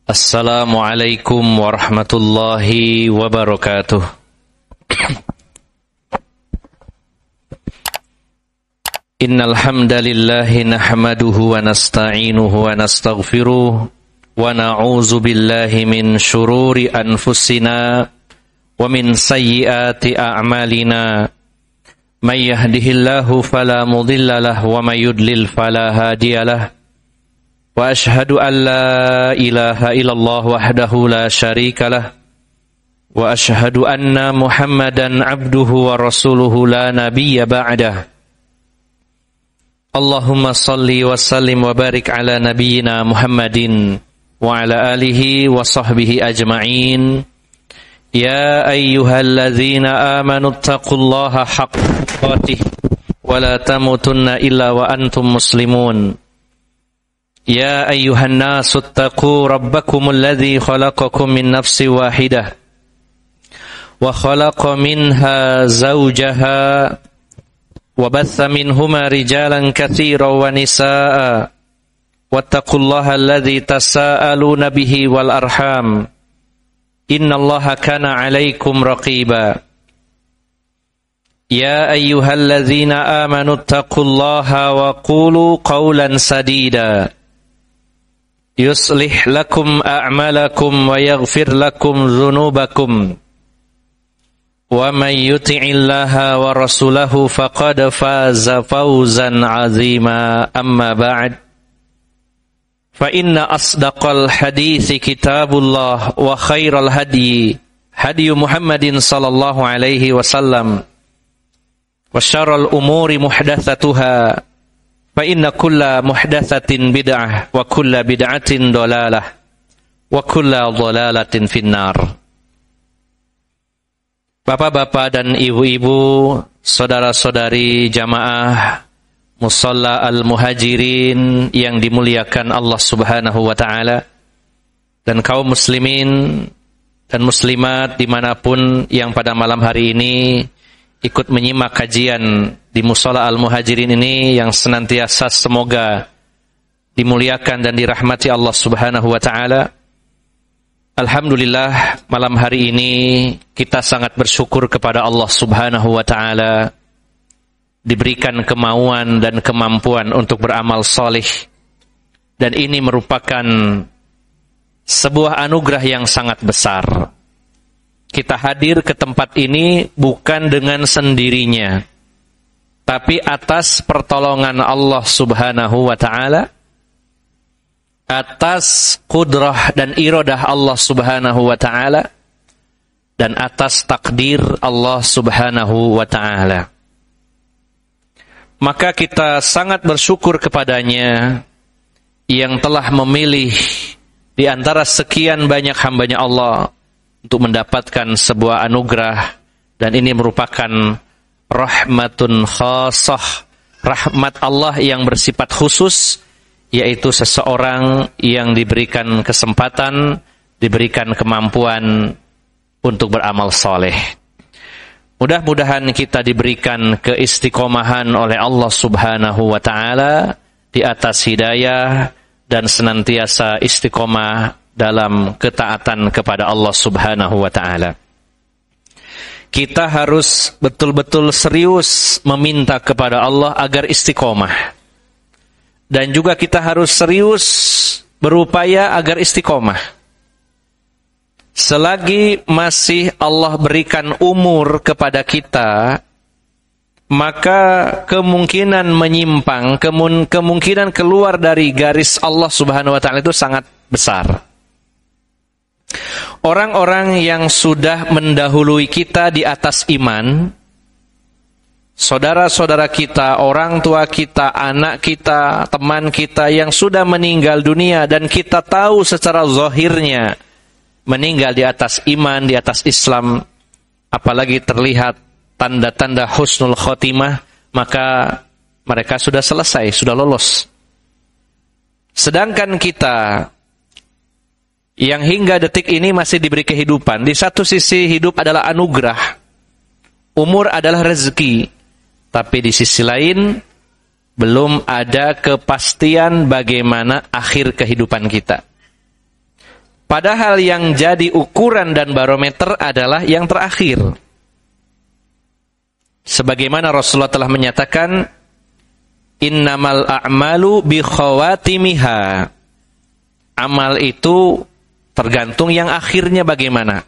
Assalamualaikum warahmatullahi wabarakatuh. Innal hamdalillahi nahmaduhu wa nasta'inuhu wa nastaghfiruh wa na'udzu billahi min shururi anfusina wa min sayyiati a'malina. May yahdihillahu fala mudilla lahu wa may yudlil fala hadiyalah. Wa ashhadu an la ilaha illallah wahdahu la syarika lah. Wa ashhadu anna Muhammadan abduhu wa rasuluhu la nabiyya ba'dah. Allahumma salli wa sallim wa barik ala nabiyyina Muhammadin wa ala alihi wa sahbihi ajma'in. Ya ayyuhalladzina amanu taqullaha haqqa tuqatih wa la tamutunna illa wa antum muslimun. Ya ayyuhan nasu attaqu rabbakumul ladzi khalaqakum min nafsin wahidah wa khalaqa minha zawjaha wa batha minhuma rijalan katsiran wa nisaa'a wattaqullaha alladzi tasaaluna bihi wal arham innallaha kana 'alaikum raqiba. Ya ayyuhalladzina amanu taqullaha wa qulu qawlan sadida yuslih lakum a'malakum wa yaghfir lakum dhunubakum wa may yuti'illaha wa rasulahu faqad faza fawzan 'azima. Amma ba'd, fa inna asdaqal hadithi kitabullah wa khairal hadyi hadyu Muhammadin sallallahu alaihi wasallam wa syarrul umuri muhdatsatuha fa inna kulla muhdatsatin bid'ah wa kulla bid'atin dhalalah wa kulla dhalalatin finnar. Bapak-bapak dan ibu-ibu, saudara-saudari jamaah Musalla Al-Muhajirin yang dimuliakan Allah Subhanahu wa taala, dan kaum muslimin dan muslimat dimanapun yang pada malam hari ini ikut menyimak kajian di Musalla Al-Muhajirin ini, yang senantiasa semoga dimuliakan dan dirahmati Allah Subhanahu wa taala. Alhamdulillah, malam hari ini kita sangat bersyukur kepada Allah Subhanahu wa taala diberikan kemauan dan kemampuan untuk beramal saleh, dan ini merupakan sebuah anugerah yang sangat besar. Kita hadir ke tempat ini bukan dengan sendirinya, tapi atas pertolongan Allah Subhanahu wa taala, atas qudrah dan iradah Allah Subhanahu wa taala, dan atas takdir Allah Subhanahu wa taala. Maka kita sangat bersyukur kepadanya yang telah memilih di antara sekian banyak hambanya Allah untuk mendapatkan sebuah anugerah, dan ini merupakan rahmatun khasah, rahmat Allah yang bersifat khusus, yaitu seseorang yang diberikan kesempatan, diberikan kemampuan untuk beramal soleh. Mudah-mudahan kita diberikan keistiqomahan oleh Allah Subhanahu wa taala di atas hidayah, dan senantiasa istiqomah dalam ketaatan kepada Allah Subhanahu wa taala. Kita harus betul-betul serius meminta kepada Allah agar istiqomah, dan juga kita harus serius berupaya agar istiqomah. Selagi masih Allah berikan umur kepada kita, maka kemungkinan menyimpang, kemungkinan keluar dari garis Allah Subhanahu wa taala itu sangat besar. Orang-orang yang sudah mendahului kita di atas iman, saudara-saudara kita, orang tua kita, anak kita, teman kita yang sudah meninggal dunia, dan kita tahu secara zahirnya meninggal di atas iman, di atas Islam, apalagi terlihat tanda-tanda husnul khotimah, maka mereka sudah selesai, sudah lolos. Sedangkan kita yang hingga detik ini masih diberi kehidupan, di satu sisi hidup adalah anugerah, umur adalah rezeki, tapi di sisi lain belum ada kepastian bagaimana akhir kehidupan kita. Padahal yang jadi ukuran dan barometer adalah yang terakhir. Sebagaimana Rasulullah telah menyatakan, innamal a'malu bi khawatimiha. Amal itu tergantung yang akhirnya bagaimana.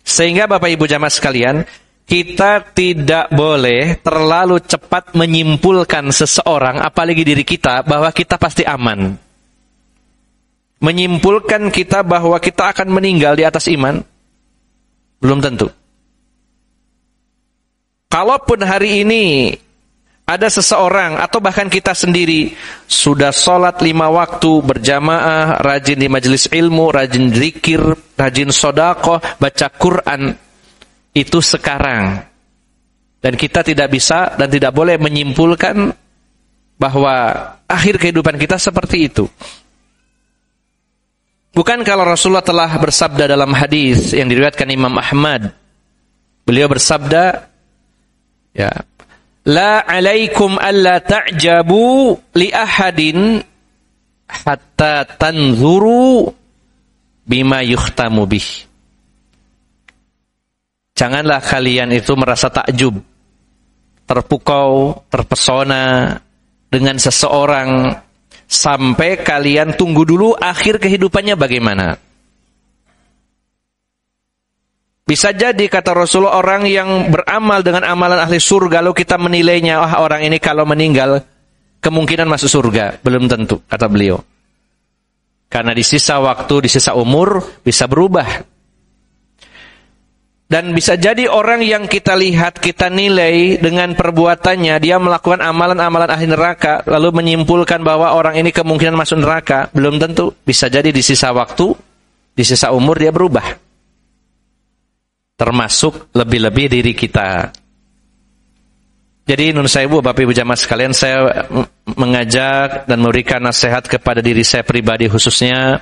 Sehingga Bapak Ibu jamaah sekalian, kita tidak boleh terlalu cepat menyimpulkan seseorang, apalagi diri kita, bahwa kita pasti aman. Menyimpulkan kita bahwa kita akan meninggal di atas iman, belum tentu. Kalaupun hari ini ada seseorang atau bahkan kita sendiri sudah sholat 5 waktu berjamaah, rajin di majelis ilmu, rajin zikir, rajin sedekah, baca Quran, itu sekarang. Dan kita tidak bisa dan tidak boleh menyimpulkan bahwa akhir kehidupan kita seperti itu. Bukan kalau Rasulullah telah bersabda dalam hadis yang diriwayatkan Imam Ahmad. Beliau bersabda, ya, la alaikum alla ta'jabu li ahadin hatta tanzuru bima yukhtamu bih. Janganlah kalian itu merasa takjub, terpukau, terpesona dengan seseorang sampai kalian tunggu dulu akhir kehidupannya bagaimana. Bisa jadi kata Rasulullah, orang yang beramal dengan amalan ahli surga, lalu kita menilainya, wah orang ini kalau meninggal kemungkinan masuk surga. Belum tentu, kata beliau. Karena di sisa waktu, di sisa umur bisa berubah. Dan bisa jadi orang yang kita lihat, kita nilai dengan perbuatannya, dia melakukan amalan-amalan ahli neraka, lalu menyimpulkan bahwa orang ini kemungkinan masuk neraka. Belum tentu, bisa jadi di sisa waktu, di sisa umur dia berubah. Termasuk lebih-lebih diri kita. Jadi nun sewu Bapak Ibu jamaah sekalian, saya mengajak dan memberikan nasihat kepada diri saya pribadi khususnya,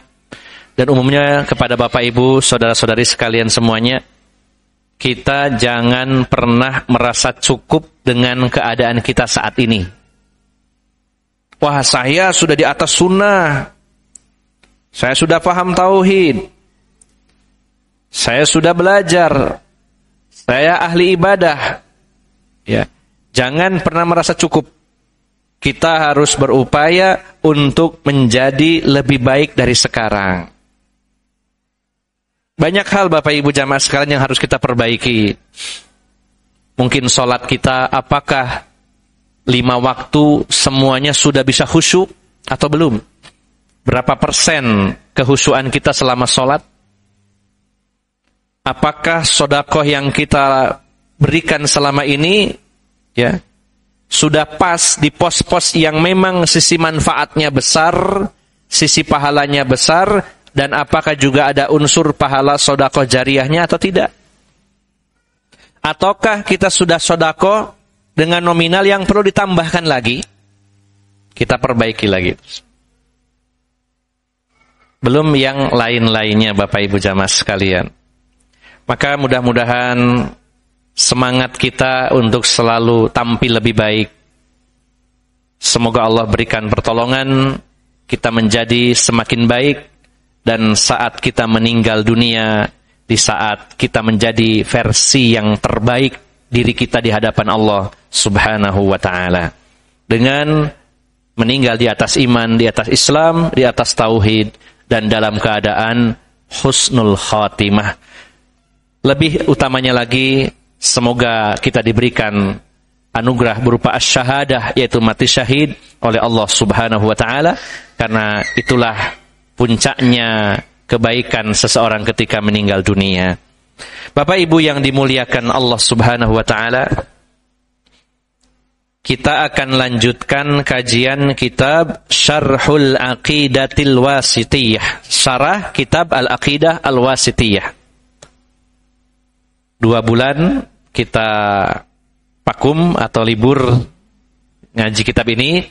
dan umumnya kepada Bapak Ibu, saudara-saudari sekalian semuanya. Kita jangan pernah merasa cukup dengan keadaan kita saat ini. Wah, saya sudah di atas sunnah, saya sudah paham tauhid, saya sudah belajar, saya ahli ibadah. Ya, jangan pernah merasa cukup. Kita harus berupaya untuk menjadi lebih baik dari sekarang. Banyak hal Bapak Ibu jamaah sekalian yang harus kita perbaiki. Mungkin sholat kita, apakah 5 waktu semuanya sudah bisa khusyuk atau belum? Berapa persen kehusyuan kita selama sholat? Apakah sedekah yang kita berikan selama ini, ya, sudah pas di pos-pos yang memang sisi manfaatnya besar, sisi pahalanya besar, dan apakah juga ada unsur pahala sedekah jariyahnya atau tidak? Ataukah kita sudah sedekah dengan nominal yang perlu ditambahkan lagi? Kita perbaiki lagi. Belum yang lain-lainnya Bapak Ibu jamaah sekalian. Maka mudah-mudahan semangat kita untuk selalu tampil lebih baik. Semoga Allah berikan pertolongan, kita menjadi semakin baik, dan saat kita meninggal dunia, di saat kita menjadi versi yang terbaik diri kita di hadapan Allah Subhanahu wa ta'ala. Dengan meninggal di atas iman, di atas Islam, di atas tauhid, dan dalam keadaan husnul khatimah. Lebih utamanya lagi, semoga kita diberikan anugerah berupa asy-syahadah, yaitu mati syahid oleh Allah Subhanahu wa ta'ala, karena itulah puncaknya kebaikan seseorang ketika meninggal dunia. Bapak Ibu yang dimuliakan Allah Subhanahu wa ta'ala, kita akan lanjutkan kajian kitab Syarhul Aqidatil Wasitiyah, syarah kitab Al-Aqidah Al-Wasitiyah. 2 bulan kita vakum atau libur ngaji kitab ini,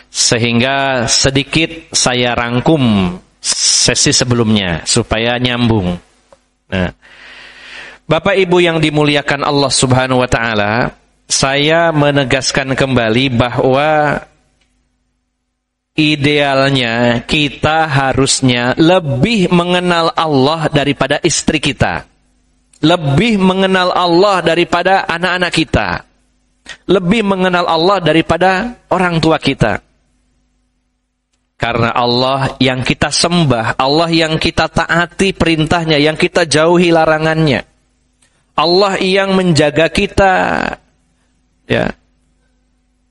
sehingga sedikit saya rangkum sesi sebelumnya supaya nyambung. Nah, Bapak Ibu yang dimuliakan Allah Subhanahu wa ta'ala, saya menegaskan kembali bahwa idealnya kita harusnya lebih mengenal Allah daripada istri kita. Lebih mengenal Allah daripada anak-anak kita. Lebih mengenal Allah daripada orang tua kita. Karena Allah yang kita sembah, Allah yang kita taati perintahnya, yang kita jauhi larangannya. Allah yang menjaga kita. Ya.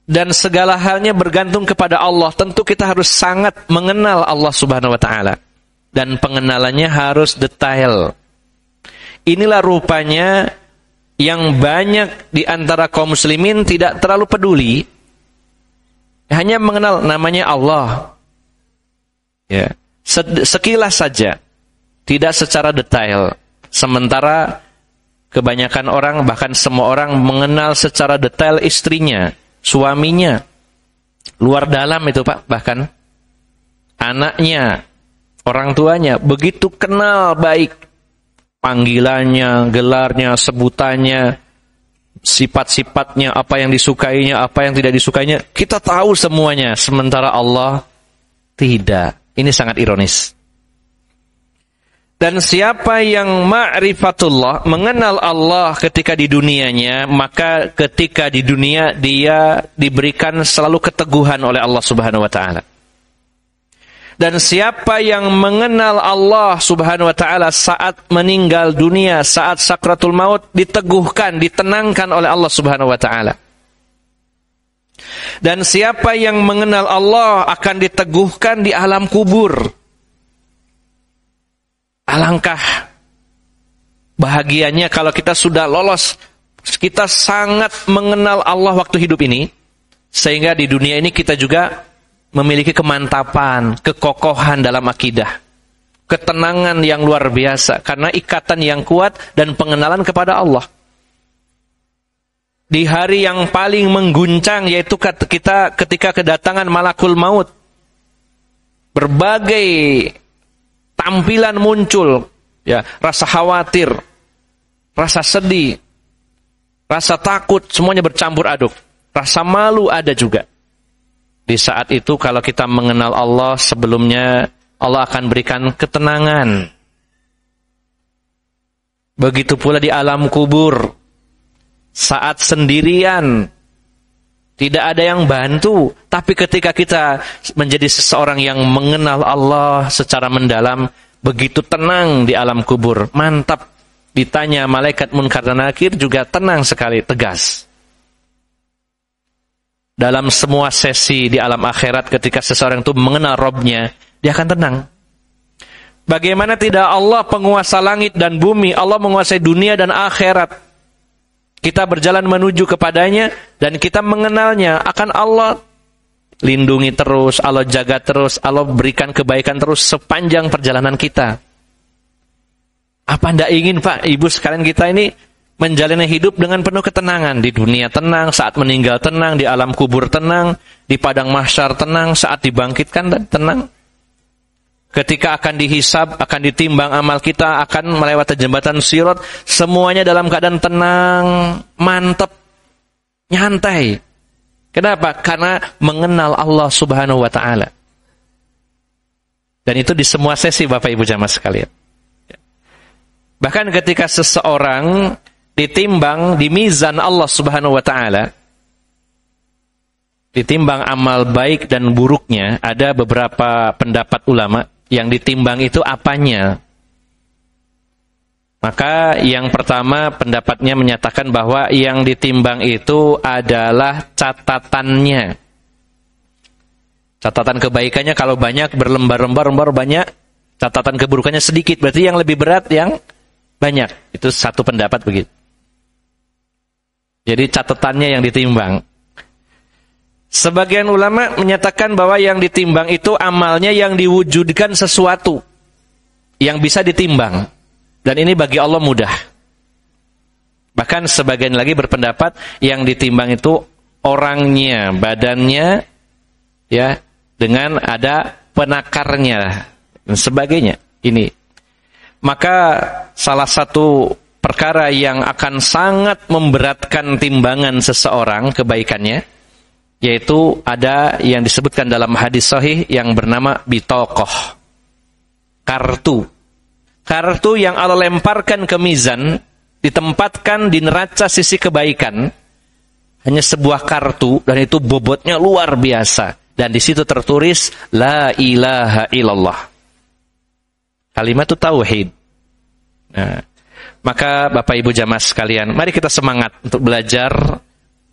Dan segala halnya bergantung kepada Allah. Tentu kita harus sangat mengenal Allah Subhanahu wa taala. Dan pengenalannya harus detail. Inilah rupanya yang banyak di antara kaum muslimin tidak terlalu peduli. Hanya mengenal namanya Allah. Ya, sekilas saja, tidak secara detail. Sementara kebanyakan orang, bahkan semua orang mengenal secara detail istrinya, suaminya, luar dalam itu Pak, bahkan anaknya, orang tuanya, begitu kenal baik panggilannya, gelarnya, sebutannya, sifat-sifatnya, apa yang disukainya, apa yang tidak disukainya, kita tahu semuanya. Sementara Allah tidak. Ini sangat ironis. Dan siapa yang ma'rifatullah, mengenal Allah ketika di dunianya, maka ketika di dunia dia diberikan selalu keteguhan oleh Allah Subhanahu wa taala. Dan siapa yang mengenal Allah Subhanahu wa taala saat meninggal dunia, saat sakratul maut, diteguhkan, ditenangkan oleh Allah Subhanahu wa taala. Dan siapa yang mengenal Allah akan diteguhkan di alam kubur. Alangkah bahagianya kalau kita sudah lolos, kita sangat mengenal Allah waktu hidup ini, sehingga di dunia ini kita juga memiliki kemantapan, kekokohan dalam akidah, ketenangan yang luar biasa, karena ikatan yang kuat dan pengenalan kepada Allah. Di hari yang paling mengguncang, yaitu kita ketika kedatangan malakul maut, berbagai tampilan muncul, ya, rasa khawatir, rasa sedih, rasa takut, semuanya bercampur aduk. Rasa malu ada juga. Di saat itu kalau kita mengenal Allah sebelumnya, Allah akan berikan ketenangan. Begitu pula di alam kubur. Saat sendirian, tidak ada yang bantu. Tapi ketika kita menjadi seseorang yang mengenal Allah secara mendalam, begitu tenang di alam kubur. Mantap. Ditanya malaikat munkar dan nakir juga tenang sekali, tegas. Dalam semua sesi di alam akhirat, ketika seseorang itu mengenal Rabb-nya, dia akan tenang. Bagaimana tidak Allah penguasa langit dan bumi, Allah menguasai dunia dan akhirat. Kita berjalan menuju kepadanya dan kita mengenalnya, akan Allah lindungi terus, Allah jaga terus, Allah berikan kebaikan terus sepanjang perjalanan kita. Apa Anda ingin Pak, Ibu sekalian, kita ini menjalani hidup dengan penuh ketenangan. Di dunia tenang, saat meninggal tenang, di alam kubur tenang, di padang mahsyar tenang, saat dibangkitkan dan tenang. Ketika akan dihisab, akan ditimbang amal kita, akan melewati jembatan sirat, semuanya dalam keadaan tenang, mantap, nyantai. Kenapa? Karena mengenal Allah Subhanahu wa taala. Dan itu di semua sesi Bapak Ibu jamaah sekalian. Bahkan ketika seseorang ditimbang di mizan Allah Subhanahu wa taala, ditimbang amal baik dan buruknya, ada beberapa pendapat ulama. Yang ditimbang itu apanya? Maka yang pertama pendapatnya menyatakan bahwa yang ditimbang itu adalah catatannya. Catatan kebaikannya kalau banyak, berlembar-lembar banyak, catatan keburukannya sedikit. Berarti yang lebih berat yang banyak. Itu satu pendapat begitu. Jadi catatannya yang ditimbang. Sebagian ulama menyatakan bahwa yang ditimbang itu amalnya yang diwujudkan sesuatu yang bisa ditimbang. Dan ini bagi Allah mudah. Bahkan sebagian lagi berpendapat yang ditimbang itu orangnya, badannya, ya, dengan ada penakarnya dan sebagainya. Ini. Maka salah satu perkara yang akan sangat memberatkan timbangan seseorang kebaikannya Yaitu ada yang disebutkan dalam hadis sahih yang bernama bitokoh, kartu. Kartu yang Allah lemparkan ke mizan, ditempatkan di neraca sisi kebaikan. Hanya sebuah kartu, dan itu bobotnya luar biasa. Dan di situ tertulis La ilaha illallah. Kalimat itu tauhid. Nah, maka Bapak Ibu jamaah sekalian, mari kita semangat untuk belajar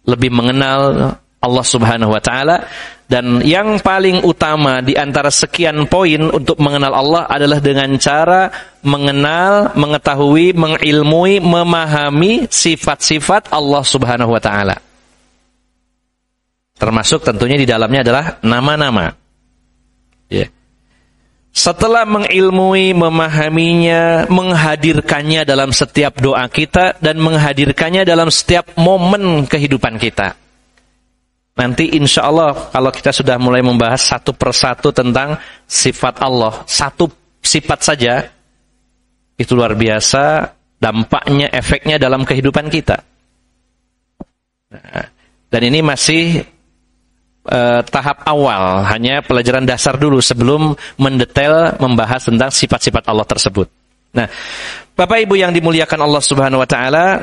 lebih mengenal Allah Subhanahu wa taala, dan yang paling utama di antara sekian poin untuk mengenal Allah adalah dengan cara mengenal, mengetahui, mengilmui, memahami sifat-sifat Allah Subhanahu wa taala. Termasuk tentunya di dalamnya adalah nama-nama. Ya. Setelah mengilmui, memahaminya, menghadirkannya dalam setiap doa kita dan menghadirkannya dalam setiap momen kehidupan kita. Nanti insya Allah kalau kita sudah mulai membahas satu persatu tentang sifat Allah, satu sifat saja, itu luar biasa dampaknya, efeknya dalam kehidupan kita. Nah, dan ini masih tahap awal, hanya pelajaran dasar dulu sebelum mendetail membahas tentang sifat-sifat Allah tersebut. Nah, Bapak Ibu yang dimuliakan Allah Subhanahu wa taala,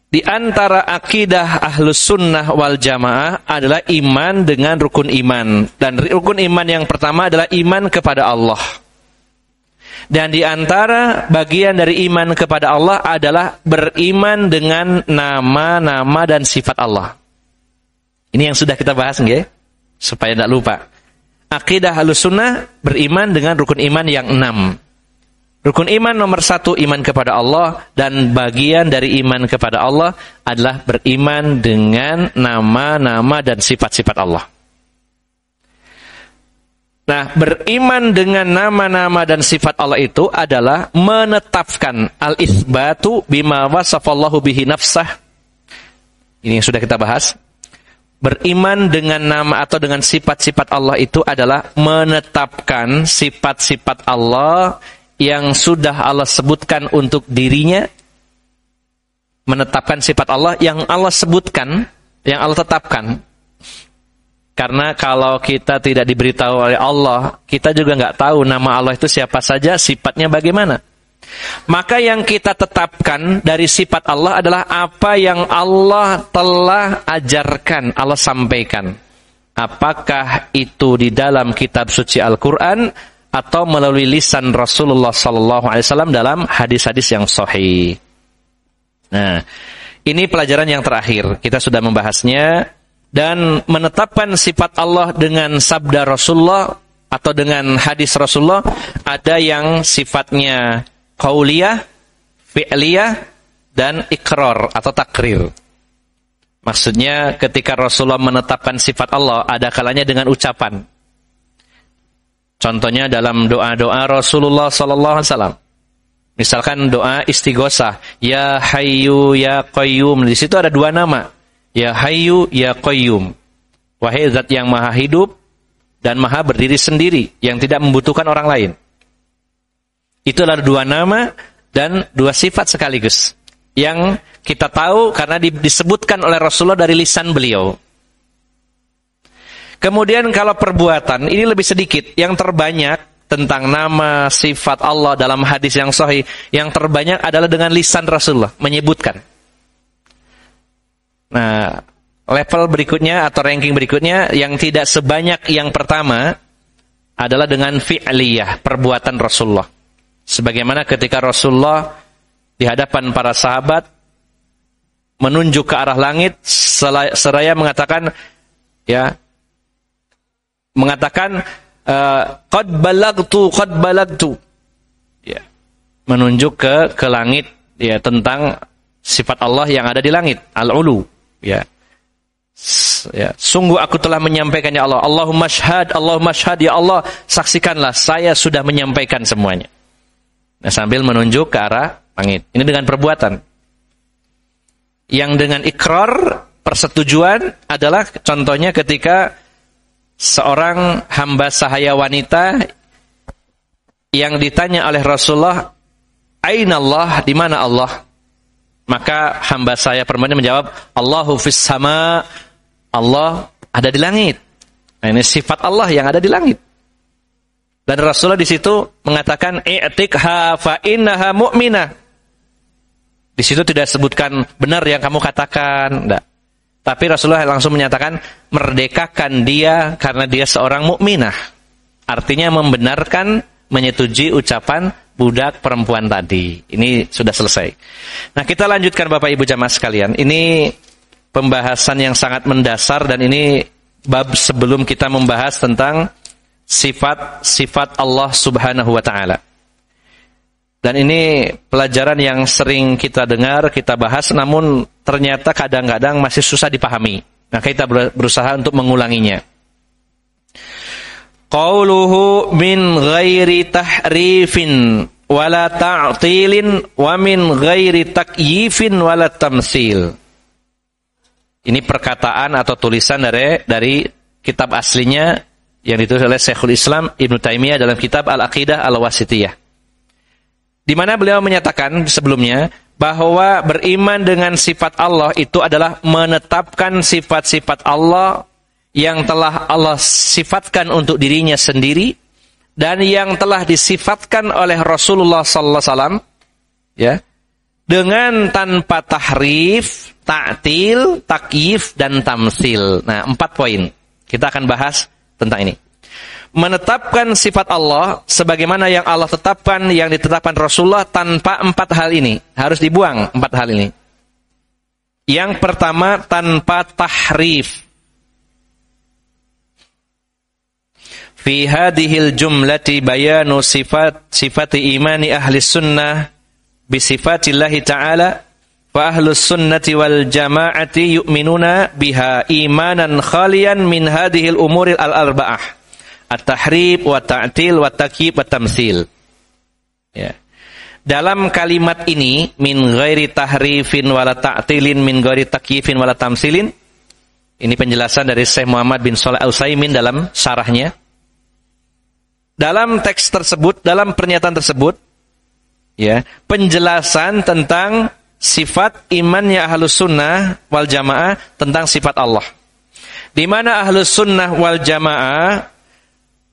di antara akidah Ahlus Sunnah wal Jamaah adalah iman dengan rukun iman. Dan rukun iman yang pertama adalah iman kepada Allah. Dan di antara bagian dari iman kepada Allah adalah beriman dengan nama-nama dan sifat Allah. Ini yang sudah kita bahas, nggih? Supaya tidak lupa. Akidah Ahlus Sunnah beriman dengan rukun iman yang 6. Rukun iman nomor 1 iman kepada Allah, dan bagian dari iman kepada Allah adalah beriman dengan nama-nama dan sifat-sifat Allah. Nah, beriman dengan nama-nama dan sifat Allah itu adalah menetapkan al-itsbatu bima wasafallahu bihi nafsah. Ini yang sudah kita bahas. Beriman dengan nama atau dengan sifat-sifat Allah itu adalah menetapkan sifat-sifat Allah yang sudah Allah sebutkan untuk dirinya, menetapkan sifat Allah yang Allah sebutkan, yang Allah tetapkan. Karena kalau kita tidak diberitahu oleh Allah, kita juga nggak tahu nama Allah itu siapa saja, sifatnya bagaimana. Maka yang kita tetapkan dari sifat Allah adalah apa yang Allah telah ajarkan, Allah sampaikan. Apakah itu di dalam kitab suci Al-Quran atau melalui lisan Rasulullah SAW dalam hadis-hadis yang sahih. Nah, ini pelajaran yang terakhir. Kita sudah membahasnya. Dan menetapkan sifat Allah dengan sabda Rasulullah atau dengan hadis Rasulullah, ada yang sifatnya qauliyah, fi'liyah, dan ikrar atau takrir. Maksudnya ketika Rasulullah menetapkan sifat Allah, ada kalanya dengan ucapan. Contohnya dalam doa-doa Rasulullah SAW. Misalkan doa istighosah, Ya Hayyu Ya Qayyum. Di situ ada 2 nama, Ya Hayyu Ya Qayyum. Wahai zat yang maha hidup dan maha berdiri sendiri, yang tidak membutuhkan orang lain. Itu adalah 2 nama dan 2 sifat sekaligus, yang kita tahu karena disebutkan oleh Rasulullah dari lisan beliau. Kemudian kalau perbuatan, ini lebih sedikit. Yang terbanyak tentang nama sifat Allah dalam hadis yang sahih, yang terbanyak adalah dengan lisan Rasulullah menyebutkan. Nah, level berikutnya atau ranking berikutnya yang tidak sebanyak yang pertama adalah dengan fi'liyah, perbuatan Rasulullah. Sebagaimana ketika Rasulullah di hadapan para sahabat menunjuk ke arah langit seraya mengatakan, ya, mengatakan qad balagtu, ya, menunjuk ke langit, ya, tentang sifat Allah yang ada di langit, al-ulu, ya. Ya, sungguh aku telah menyampaikan, ya Allah. Allahumma syhad, ya Allah, saksikanlah saya sudah menyampaikan semuanya. Nah, sambil menunjuk ke arah langit. Ini dengan perbuatan. Yang dengan ikrar, persetujuan adalah contohnya ketika seorang hamba sahaya wanita yang ditanya oleh Rasulullah, Aina Allah, di mana Allah? Maka hamba saya perempuan menjawab, Allahu fis sama, Allah ada di langit. Nah, ini sifat Allah yang ada di langit. Dan Rasulullah di situ mengatakan i'tikha fa innaha mu'minah. Di situ tidak sebutkan benar yang kamu katakan, enggak. Tapi Rasulullah langsung menyatakan merdekakan dia karena dia seorang mukminah. Artinya membenarkan, menyetujui ucapan budak perempuan tadi. Ini sudah selesai. Nah, kita lanjutkan Bapak Ibu jamaah sekalian. Ini pembahasan yang sangat mendasar dan ini bab sebelum kita membahas tentang sifat-sifat Allah Subhanahu wa taala. Dan ini pelajaran yang sering kita dengar, kita bahas, namun ternyata kadang-kadang masih susah dipahami. Nah, kita berusaha untuk mengulanginya. Qauluhu min ghairi tahrifin wala ta'tilin wa min ghairi takyifin wala tamsil. Ini perkataan atau tulisan dari kitab aslinya yang ditulis oleh Syekhul Islam Ibnu Taimiyah dalam kitab Al-Aqidah Al-Wasithiyah. Di mana beliau menyatakan sebelumnya bahwa beriman dengan sifat Allah itu adalah menetapkan sifat-sifat Allah yang telah Allah sifatkan untuk dirinya sendiri dan yang telah disifatkan oleh Rasulullah sallallahu alaihi wasallam, ya, dengan tanpa tahrif, ta'til, takyif dan tamsil. Nah, 4 poin. Kita akan bahas tentang ini. Menetapkan sifat Allah sebagaimana yang Allah tetapkan, yang ditetapkan Rasulullah tanpa 4 hal ini. Harus dibuang 4 hal ini. Yang pertama, tanpa tahrif. Fi hadhil jumlati bayanu sifati imani ahli sunnah bi sifatillahi ta'ala fa ahlus sunnati wal jama'ati yu'minuna biha imanan khalian min hadhil umuril al-arba'ah. At-tahrif wa ta'til wa takyif wa tamsil. Ya. Dalam kalimat ini min ghairi tahrifin wala ta'tilin min ghairi takyifin wala tamsilin. Ini penjelasan dari Syekh Muhammad bin Shalih Al-Utsaimin dalam syarahnya. Dalam teks tersebut, dalam pernyataan tersebut, ya, penjelasan tentang sifat imannya Ahlus Sunnah wal Jamaah tentang sifat Allah. Di mana Ahlus Sunnah wal Jamaah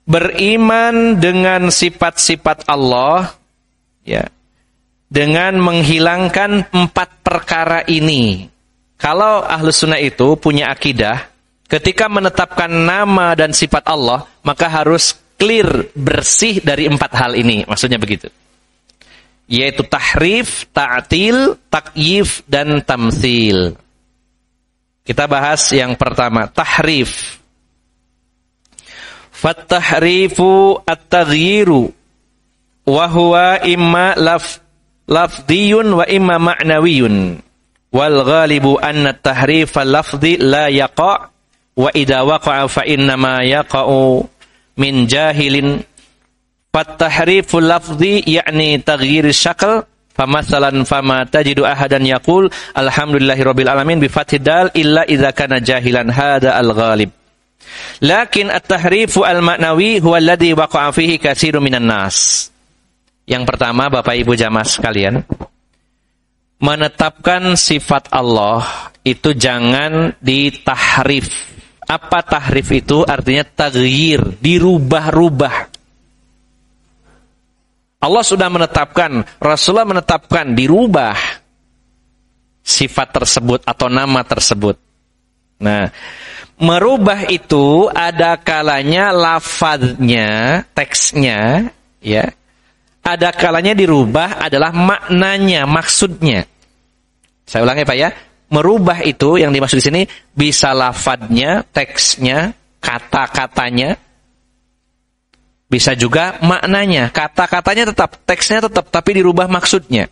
beriman dengan sifat-sifat Allah, ya, dengan menghilangkan 4 perkara ini. Kalau Ahlus Sunnah itu punya akidah, ketika menetapkan nama dan sifat Allah, maka harus clear, bersih dari 4 hal ini. Maksudnya begitu. Yaitu tahrif, ta'til, takyif, dan tamsil. Kita bahas yang pertama, tahrif. Fattahrifu at-taghyiru wa huwa imma lafdhiyun wa imma ma'nawiyun wal ghalibu anna at-tahrif al-lafdhi la yaqa' wa idza waqa'a fa inna ma yaqa'u min jahilin. Fattahrifu al-lafdhi ya'ni taghyir asy-syakl famathalan fama tajidu ahadan yaqul alhamdulillahirabbil alamin bi fathid dal illa idza kana jahilan hada al-ghalib. Lakin at-tahrifu al-ma'nawi huwa alladhi waqa'a fihi katsirun minan nas. Yang pertama, Bapak Ibu jamaah sekalian, menetapkan sifat Allah itu jangan ditahrif. Apa tahrif itu? Artinya taghyir, dirubah-rubah. Allah sudah menetapkan, Rasulullah menetapkan, dirubah sifat tersebut atau nama tersebut. Nah, merubah itu ada kalanya lafadznya, teksnya, ya. Ada kalanya dirubah adalah maknanya, maksudnya. Saya ulangi Pak ya. Merubah itu yang dimaksud di sini bisa lafadznya, teksnya, kata-katanya. Bisa juga maknanya, kata-katanya tetap, teksnya tetap, tapi dirubah maksudnya.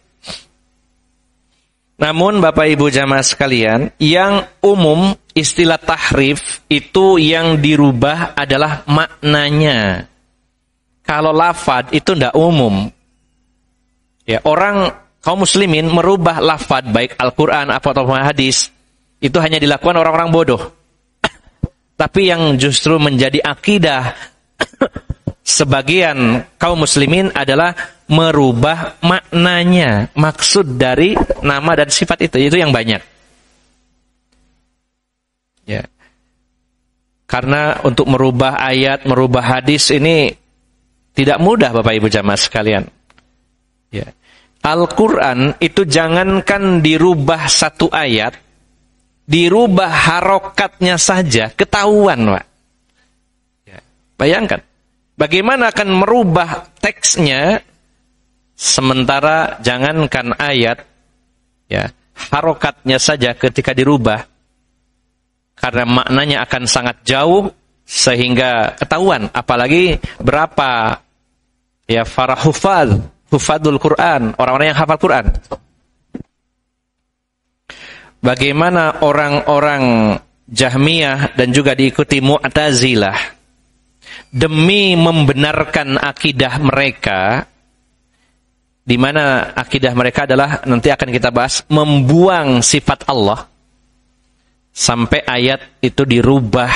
Namun Bapak Ibu jamaah sekalian, yang umum istilah tahrif itu yang dirubah adalah maknanya. Kalau lafad itu tidak umum. Ya, orang kaum muslimin merubah lafad baik Al-Qur'an atau hadis itu hanya dilakukan orang-orang bodoh. Tapi yang justru menjadi akidah sebagian kaum muslimin adalah merubah maknanya, maksud dari nama dan sifat itu yang banyak. Ya. Karena untuk merubah ayat, merubah hadis ini tidak mudah Bapak Ibu jamaah sekalian. Ya. Al-Quran itu jangankan dirubah satu ayat, dirubah harokatnya saja ketahuan, Pak. Ya. Bayangkan, bagaimana akan merubah teksnya, sementara jangankan ayat, ya, harokatnya saja ketika dirubah, karena maknanya akan sangat jauh sehingga ketahuan. Apalagi berapa ya para hufadul Quran, orang-orang yang hafal Quran. Bagaimana orang-orang Jahmiyah dan juga diikuti Mu'tazilah demi membenarkan akidah mereka, di mana akidah mereka adalah, nanti akan kita bahas, membuang sifat Allah, sampai ayat itu dirubah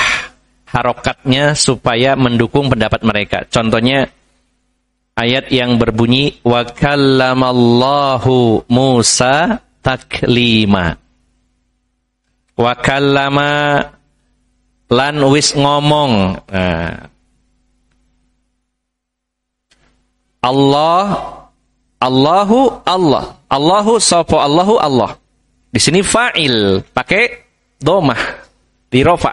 harokatnya supaya mendukung pendapat mereka. Contohnya ayat yang berbunyi wa kallamallahu Musa taklima. Wa kallama lan wis ngomong. Nah. Allahu sapa Allahu Allah. Di sini fa'il pakai domah di rofa.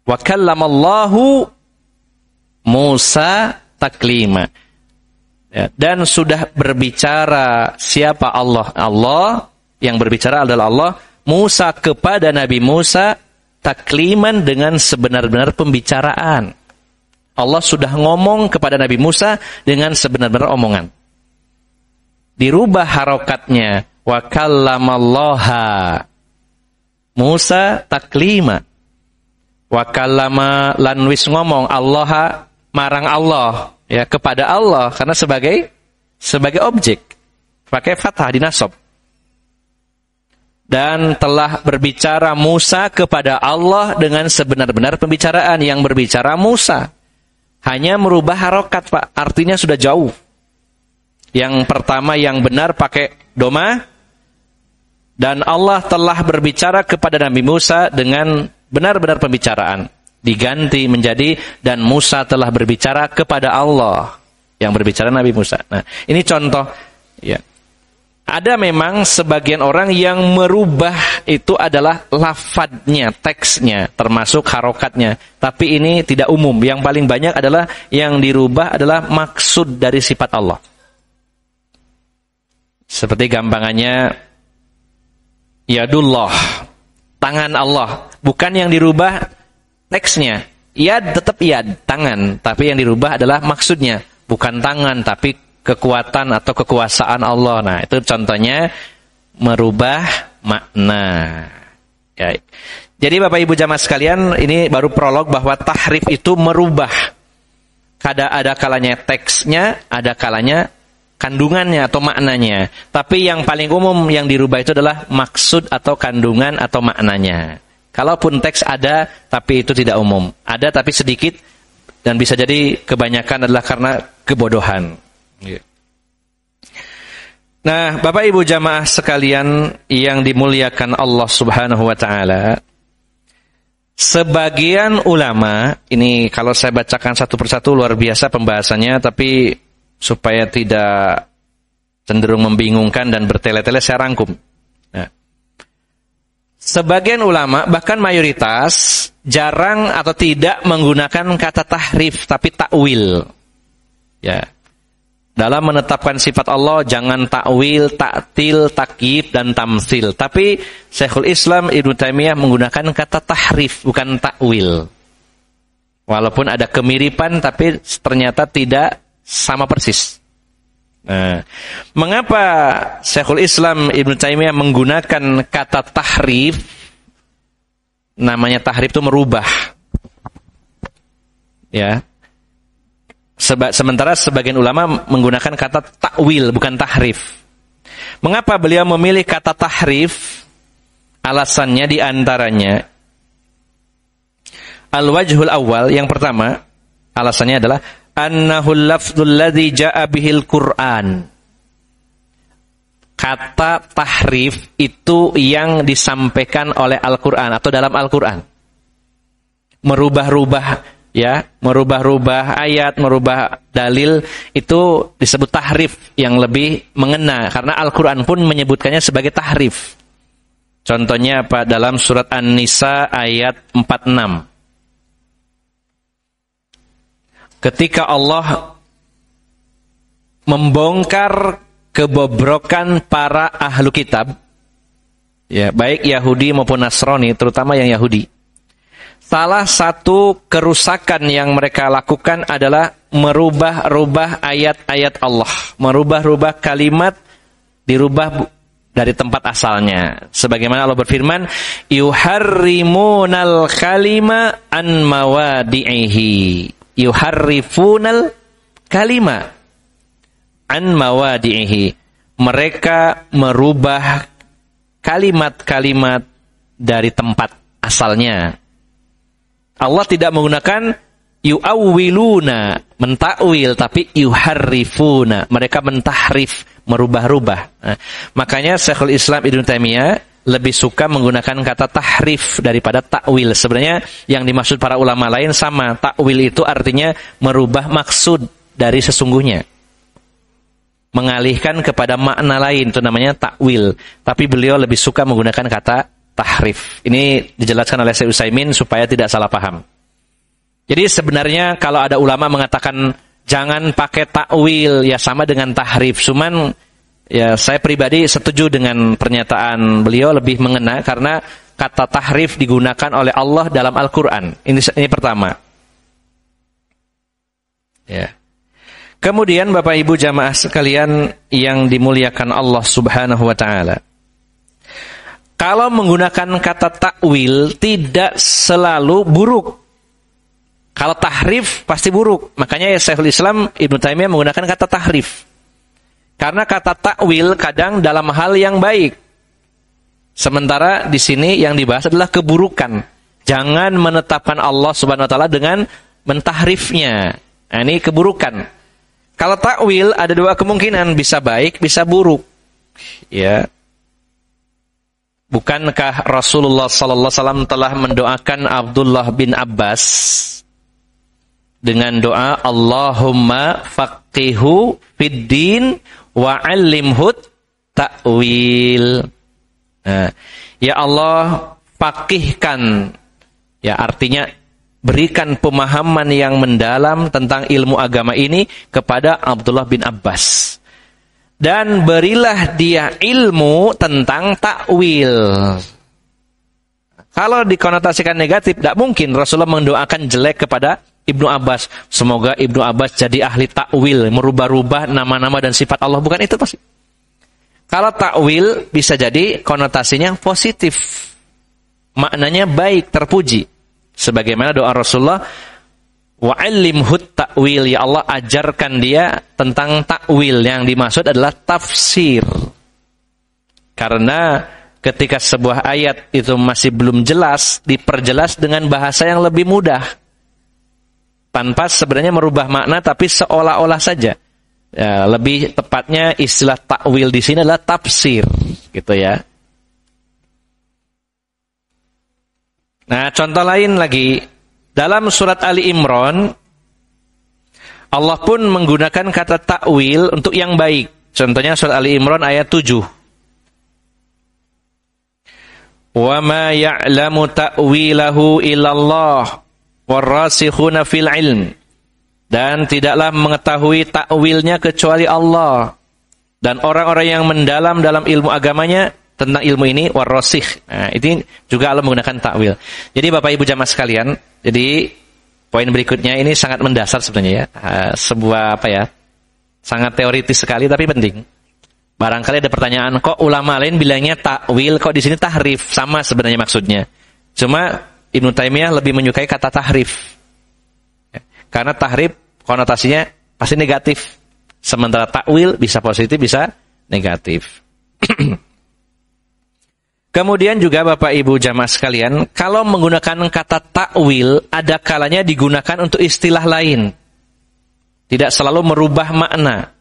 Wa kallamallahu Musa taklima. Ya, dan sudah berbicara siapa Allah? Allah yang berbicara adalah Allah. Musa kepada Nabi Musa takliman dengan sebenar-benar pembicaraan. Allah sudah ngomong kepada Nabi Musa dengan sebenar-benar omongan. Dirubah harokatnya wa kallamallaha Musa taklima. Wa kallama lan wis ngomong Allah marang Allah, ya, kepada Allah, karena sebagai objek pakai fathah dinasab. Dan telah berbicara Musa kepada Allah dengan sebenar-benar pembicaraan. Yang berbicara Musa hanya merubah harokat, Pak, artinya sudah jauh. Yang pertama yang benar pakai doma. Dan Allah telah berbicara kepada Nabi Musa dengan benar-benar pembicaraan. Diganti menjadi dan Musa telah berbicara kepada Allah. Yang berbicara Nabi Musa. Nah, ini contoh. Ya. Ada memang sebagian orang yang merubah itu adalah lafadznya, teksnya, termasuk harokatnya. Tapi ini tidak umum. Yang paling banyak adalah yang dirubah adalah maksud dari sifat Allah. Seperti gampangannya yadullah, tangan Allah. Bukan yang dirubah teksnya. Yad tetap yad, tangan. Tapi yang dirubah adalah maksudnya. Bukan tangan, tapi kekuatan atau kekuasaan Allah. Nah, itu contohnya merubah makna. Ya. Jadi Bapak Ibu jamaah sekalian, ini baru prolog bahwa tahrif itu merubah. Ada kalanya teksnya, ada kalanya kandungannya atau maknanya. Tapi yang paling umum yang dirubah itu adalah maksud atau kandungan atau maknanya. Kalaupun teks ada, tapi itu tidak umum. Ada tapi sedikit, dan bisa jadi kebanyakan adalah karena kebodohan. Nah, Bapak Ibu jamaah sekalian yang dimuliakan Allah Subhanahu wa taala, sebagian ulama, ini kalau saya bacakan satu persatu luar biasa pembahasannya, tapi supaya tidak cenderung membingungkan dan bertele-tele saya rangkum. Nah, sebagian ulama, bahkan mayoritas, jarang atau tidak menggunakan kata tahrif, tapi takwil. Ya. Dalam menetapkan sifat Allah, jangan takwil, taktil, takyif, dan tamsil. Tapi Syekhul Islam Ibnu Taimiyah menggunakan kata tahrif, bukan takwil. Walaupun ada kemiripan, tapi ternyata tidak sama persis. Nah, mengapa Syekhul Islam Ibnu Taimiyah menggunakan kata tahrif? Namanya tahrif itu merubah. Ya. Sementara sebagian ulama menggunakan kata takwil, bukan tahrif. Mengapa beliau memilih kata tahrif? Alasannya diantaranya al-wajhul awal, yang pertama, alasannya adalah annahul lafdzul ladzi jaa bihil Qur'an. Kata tahrif itu yang disampaikan oleh Al-Qur'an atau dalam Al-Qur'an. merubah-rubah ya, merubah-rubah ayat, merubah dalil, itu disebut tahrif yang lebih mengena karena Al-Qur'an pun menyebutkannya sebagai tahrif. Contohnya apa? Dalam surat An-Nisa ayat 46. Ketika Allah membongkar kebobrokan para ahlu kitab, ya, baik Yahudi maupun Nasrani, terutama yang Yahudi. Salah satu kerusakan yang mereka lakukan adalah merubah-rubah ayat-ayat Allah, merubah-rubah kalimat, dirubah dari tempat asalnya. Sebagaimana Allah berfirman, yuharrimunal kalima an mawadi'ihi. Yuharrifunal kalima an mawadi'ihi. Mereka merubah kalimat-kalimat dari tempat asalnya. Allah tidak menggunakan yu'awwiluna, mentakwil, tapi yuharrifuna. Mereka mentahrif, merubah-rubah. Nah, makanya Syekhul Islam Ibnu Taimiyah lebih suka menggunakan kata tahrif daripada takwil. Sebenarnya yang dimaksud para ulama lain sama. Takwil itu artinya merubah maksud dari sesungguhnya, mengalihkan kepada makna lain, itu namanya takwil. Tapi beliau lebih suka menggunakan kata tahrif. Ini dijelaskan oleh Syekh Utsaimin supaya tidak salah paham. Jadi sebenarnya kalau ada ulama mengatakan jangan pakai takwil, ya sama dengan tahrif. Cuman ya saya pribadi setuju dengan pernyataan beliau, lebih mengena karena kata tahrif digunakan oleh Allah dalam Al-Qur'an. Ini pertama. Ya. Kemudian Bapak Ibu jamaah sekalian yang dimuliakan Allah Subhanahu wa taala. Kalau menggunakan kata takwil tidak selalu buruk. Kalau tahrif pasti buruk. Makanya ya Syekhul Islam Ibnu Taimiyah menggunakan kata tahrif. Karena kata takwil kadang dalam hal yang baik. Sementara di sini yang dibahas adalah keburukan. Jangan menetapkan Allah Subhanahu wa taala dengan mentahrifnya. Nah, ini keburukan. Kalau takwil ada dua kemungkinan, bisa baik, bisa buruk. Ya. Bukankah Rasulullah sallallahu alaihi wasallam telah mendoakan Abdullah bin Abbas dengan doa Allahumma faqihu fid din wa 'allimhu ta'wil. Nah, ya Allah, faqihkan, ya artinya berikan pemahaman yang mendalam tentang ilmu agama ini kepada Abdullah bin Abbas. Dan berilah dia ilmu tentang takwil. Kalau dikonotasikan negatif, tidak mungkin Rasulullah mendoakan jelek kepada Ibnu Abbas. Semoga Ibnu Abbas jadi ahli takwil, merubah-rubah nama-nama dan sifat Allah. Bukan itu pasti. Kalau takwil bisa jadi konotasinya positif. Maknanya baik, terpuji. Sebagaimana doa Rasulullah, wa'allimhu ta'wil, ya Allah ajarkan dia tentang takwil. Yang dimaksud adalah tafsir. Karena ketika sebuah ayat itu masih belum jelas, diperjelas dengan bahasa yang lebih mudah. Tanpa sebenarnya merubah makna, tapi seolah-olah saja. Ya, lebih tepatnya istilah takwil di sini adalah tafsir, gitu ya. Nah, contoh lain lagi. Dalam surat Ali Imran, Allah pun menggunakan kata takwil untuk yang baik. Contohnya surat Ali Imran ayat 7. Wa ma ya'lamu ta'wilahu illallah warrasikhuna fil ilm. Dan tidaklah mengetahui takwilnya kecuali Allah. Dan orang-orang yang mendalam dalam ilmu agamanya tentang ilmu ini warrasikh. Nah, ini juga Allah menggunakan takwil. Jadi Bapak Ibu jamaah sekalian, jadi poin berikutnya ini sangat mendasar sebenarnya ya. Sebuah apa ya? Sangat teoritis sekali tapi penting. Barangkali ada pertanyaan, kok ulama lain bilangnya takwil, kok di sini tahrif? Sama sebenarnya maksudnya. Cuma Ibnu Taimiyah lebih menyukai kata tahrif. Karena tahrif konotasinya pasti negatif. Sementara takwil bisa positif, bisa negatif. Kemudian juga Bapak Ibu jamaah sekalian, kalau menggunakan kata takwil, ada kalanya digunakan untuk istilah lain. Tidak selalu merubah makna.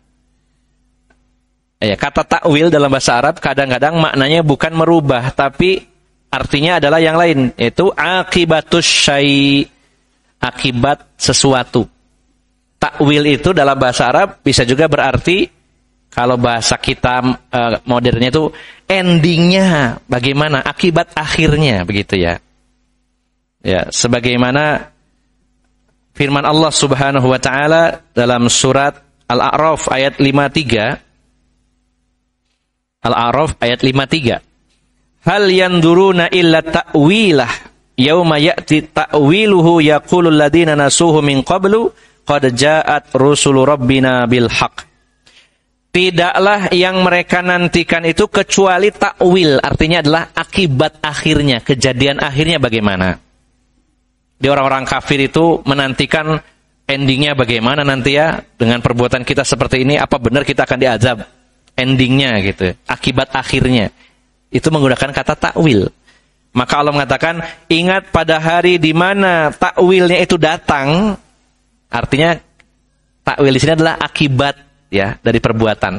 Ya, kata takwil dalam bahasa Arab kadang-kadang maknanya bukan merubah, tapi artinya adalah yang lain, yaitu akibatus syai', akibat sesuatu. Takwil itu dalam bahasa Arab bisa juga berarti, kalau bahasa kita modernnya itu endingnya bagaimana, akibat akhirnya, begitu ya. Ya, sebagaimana firman Allah Subhanahu wa taala dalam surat Al-A'raf ayat 53. Al-A'raf ayat 53. Hal yanduruna illa ta'wilah yauma ya'ti ta'wiluhu yaqulul ladina nasuhu min qablu qad ja'at rusulu rabbina bil haqq. Tidaklah yang mereka nantikan itu kecuali takwil, artinya adalah akibat akhirnya, kejadian akhirnya bagaimana. Di orang-orang kafir itu menantikan endingnya bagaimana nanti ya, dengan perbuatan kita seperti ini, apa benar kita akan diazab? Endingnya gitu, akibat akhirnya. Itu menggunakan kata takwil. Maka Allah mengatakan, ingat pada hari di mana takwilnya itu datang, artinya takwil di sini adalah akibat ya dari perbuatan.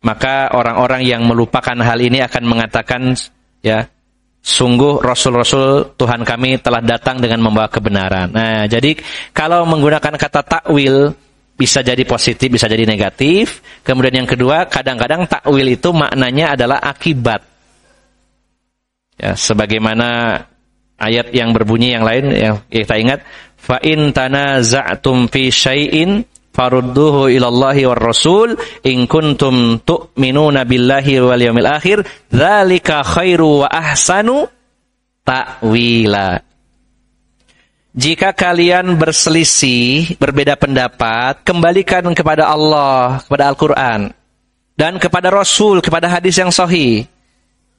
Maka orang-orang yang melupakan hal ini akan mengatakan, ya, sungguh Rasul-Rasul Tuhan kami telah datang dengan membawa kebenaran. Nah, jadi kalau menggunakan kata takwil bisa jadi positif, bisa jadi negatif. Kemudian yang kedua, kadang-kadang takwil itu maknanya adalah akibat. Ya, sebagaimana ayat yang berbunyi yang lain yang kita ingat, fa in tanaza'tum fi syai'in farudduhu ilallahi war rasul in kuntum tu'minuna billahi wal yawmil akhir dzalika khairu wa ahsanu ta'wila. Jika kalian berselisih, berbeda pendapat, kembalikan kepada Allah, kepada Al-Quran, dan kepada Rasul, kepada hadis yang sahih.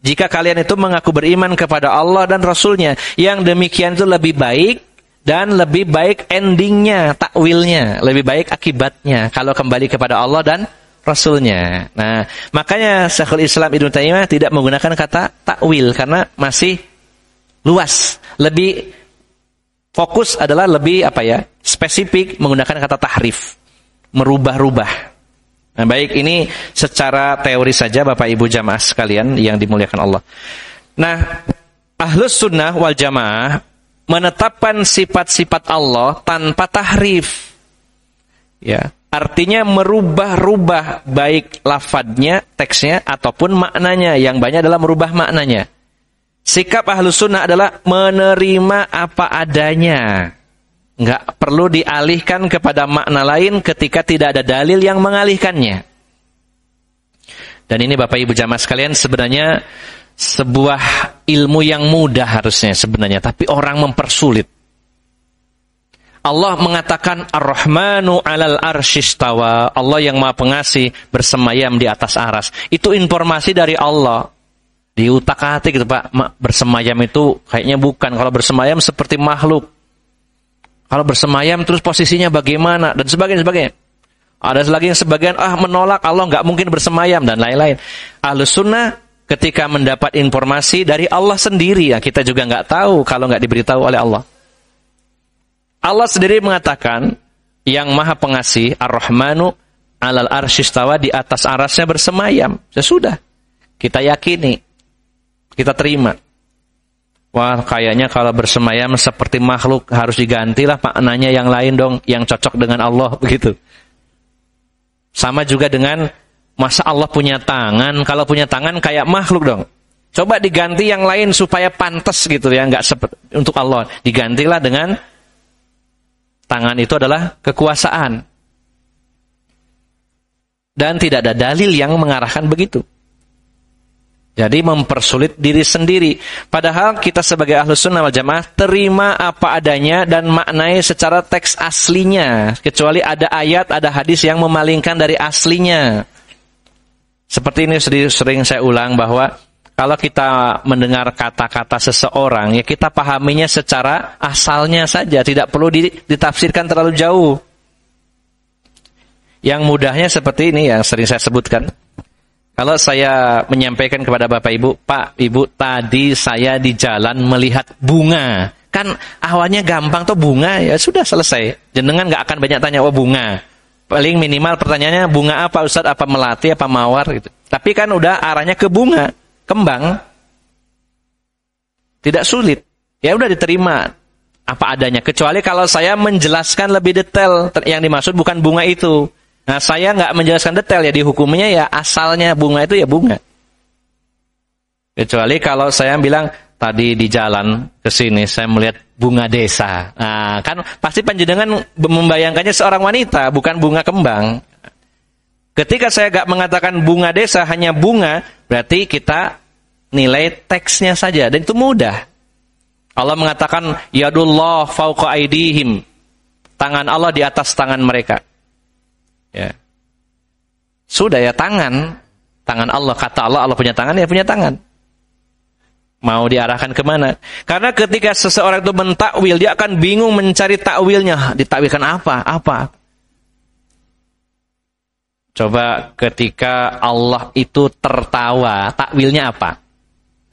Jika kalian itu mengaku beriman kepada Allah dan Rasulnya, yang demikian itu lebih baik, dan lebih baik endingnya, takwilnya, lebih baik akibatnya, kalau kembali kepada Allah dan Rasulnya. Nah, makanya Syekhul Islam Ibnu Taimiyah tidak menggunakan kata takwil, karena masih luas, lebih fokus adalah lebih spesifik menggunakan kata tahrif, merubah-rubah. Nah, baik, ini secara teori saja Bapak Ibu jamaah sekalian yang dimuliakan Allah. Nah, Ahlus Sunnah wal Jamaah menetapkan sifat-sifat Allah tanpa tahrif. Ya, artinya merubah-rubah baik lafadznya, teksnya ataupun maknanya, yang banyak adalah merubah maknanya. Sikap Ahlus Sunnah adalah menerima apa adanya. Nggak perlu dialihkan kepada makna lain ketika tidak ada dalil yang mengalihkannya. Dan ini Bapak Ibu jamaah sekalian sebenarnya sebuah ilmu yang mudah harusnya sebenarnya, tapi orang mempersulit. Allah mengatakan Ar-Rahmanu 'alal arsyistawa, Allah yang Maha Pengasih bersemayam di atas aras. Itu informasi dari Allah. Di utak-atik gitu Pak, bersemayam itu kayaknya bukan. Kalau bersemayam seperti makhluk. Kalau bersemayam terus posisinya bagaimana dan sebagainya. Ada lagi yang sebagian menolak Allah nggak mungkin bersemayam dan lain-lain. Ahlus Sunnah ketika mendapat informasi dari Allah sendiri, ya kita juga nggak tahu kalau nggak diberitahu oleh Allah. Allah sendiri mengatakan yang Maha Pengasih Ar-Rahmanu 'alal arsyistawa, di atas arasnya bersemayam. Ya sudah, kita yakini. Kita terima. Wah, kayaknya kalau bersemayam seperti makhluk, harus digantilah maknanya yang lain dong, yang cocok dengan Allah, begitu. Sama juga dengan, masa Allah punya tangan? Kalau punya tangan kayak makhluk dong. Coba diganti yang lain supaya pantas gitu ya, nggak seperti untuk Allah. Digantilah dengan tangan itu adalah kekuasaan. Dan tidak ada dalil yang mengarahkan begitu. Jadi mempersulit diri sendiri. Padahal kita sebagai Ahlus Sunnah wal Jamaah terima apa adanya dan maknai secara teks aslinya. Kecuali ada ayat, ada hadis yang memalingkan dari aslinya. Seperti ini sering saya ulang bahwa kalau kita mendengar kata-kata seseorang, ya kita pahaminya secara asalnya saja. Tidak perlu ditafsirkan terlalu jauh. Yang mudahnya seperti ini yang sering saya sebutkan. Kalau saya menyampaikan kepada Bapak Ibu, Pak, Ibu, tadi saya di jalan melihat bunga. Kan awalnya gampang tuh bunga, ya sudah selesai. Jenengan nggak akan banyak tanya, bunga. Paling minimal pertanyaannya, bunga apa Ustaz? Apa melati, apa mawar? Gitu. Tapi kan udah arahnya ke bunga, kembang. Tidak sulit. Ya udah diterima apa adanya. Kecuali kalau saya menjelaskan lebih detail, yang dimaksud bukan bunga itu. Nah, saya nggak menjelaskan detail, ya dihukumnya ya asalnya bunga itu ya bunga. Kecuali kalau saya bilang, tadi di jalan ke sini saya melihat bunga desa. Nah, kan pasti panjenengan membayangkannya seorang wanita, bukan bunga kembang. Ketika saya nggak mengatakan bunga desa, hanya bunga, berarti kita nilai teksnya saja, dan itu mudah. Allah mengatakan, yadullah fauqa aidihim. Tangan Allah di atas tangan mereka. Ya. Sudah ya, tangan Allah, kata Allah, Allah punya tangan, ya punya tangan. Mau diarahkan kemana? Karena ketika seseorang itu mentakwil, dia akan bingung mencari takwilnya. Ditakwilkan apa? Coba ketika Allah itu tertawa, takwilnya apa?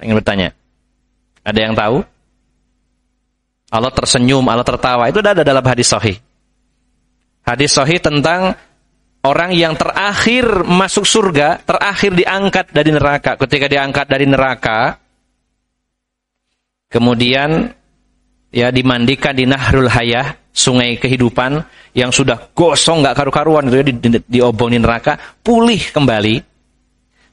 Ingin bertanya. Ada yang tahu? Allah tersenyum, Allah tertawa. Itu ada dalam hadis sahih. Hadis sahih tentang orang yang terakhir masuk surga, terakhir diangkat dari neraka. Ketika diangkat dari neraka, kemudian ya dimandikan di Nahrul Hayah, sungai kehidupan yang sudah gosong nggak karu-karuan gitu ya, diobongin neraka, pulih kembali.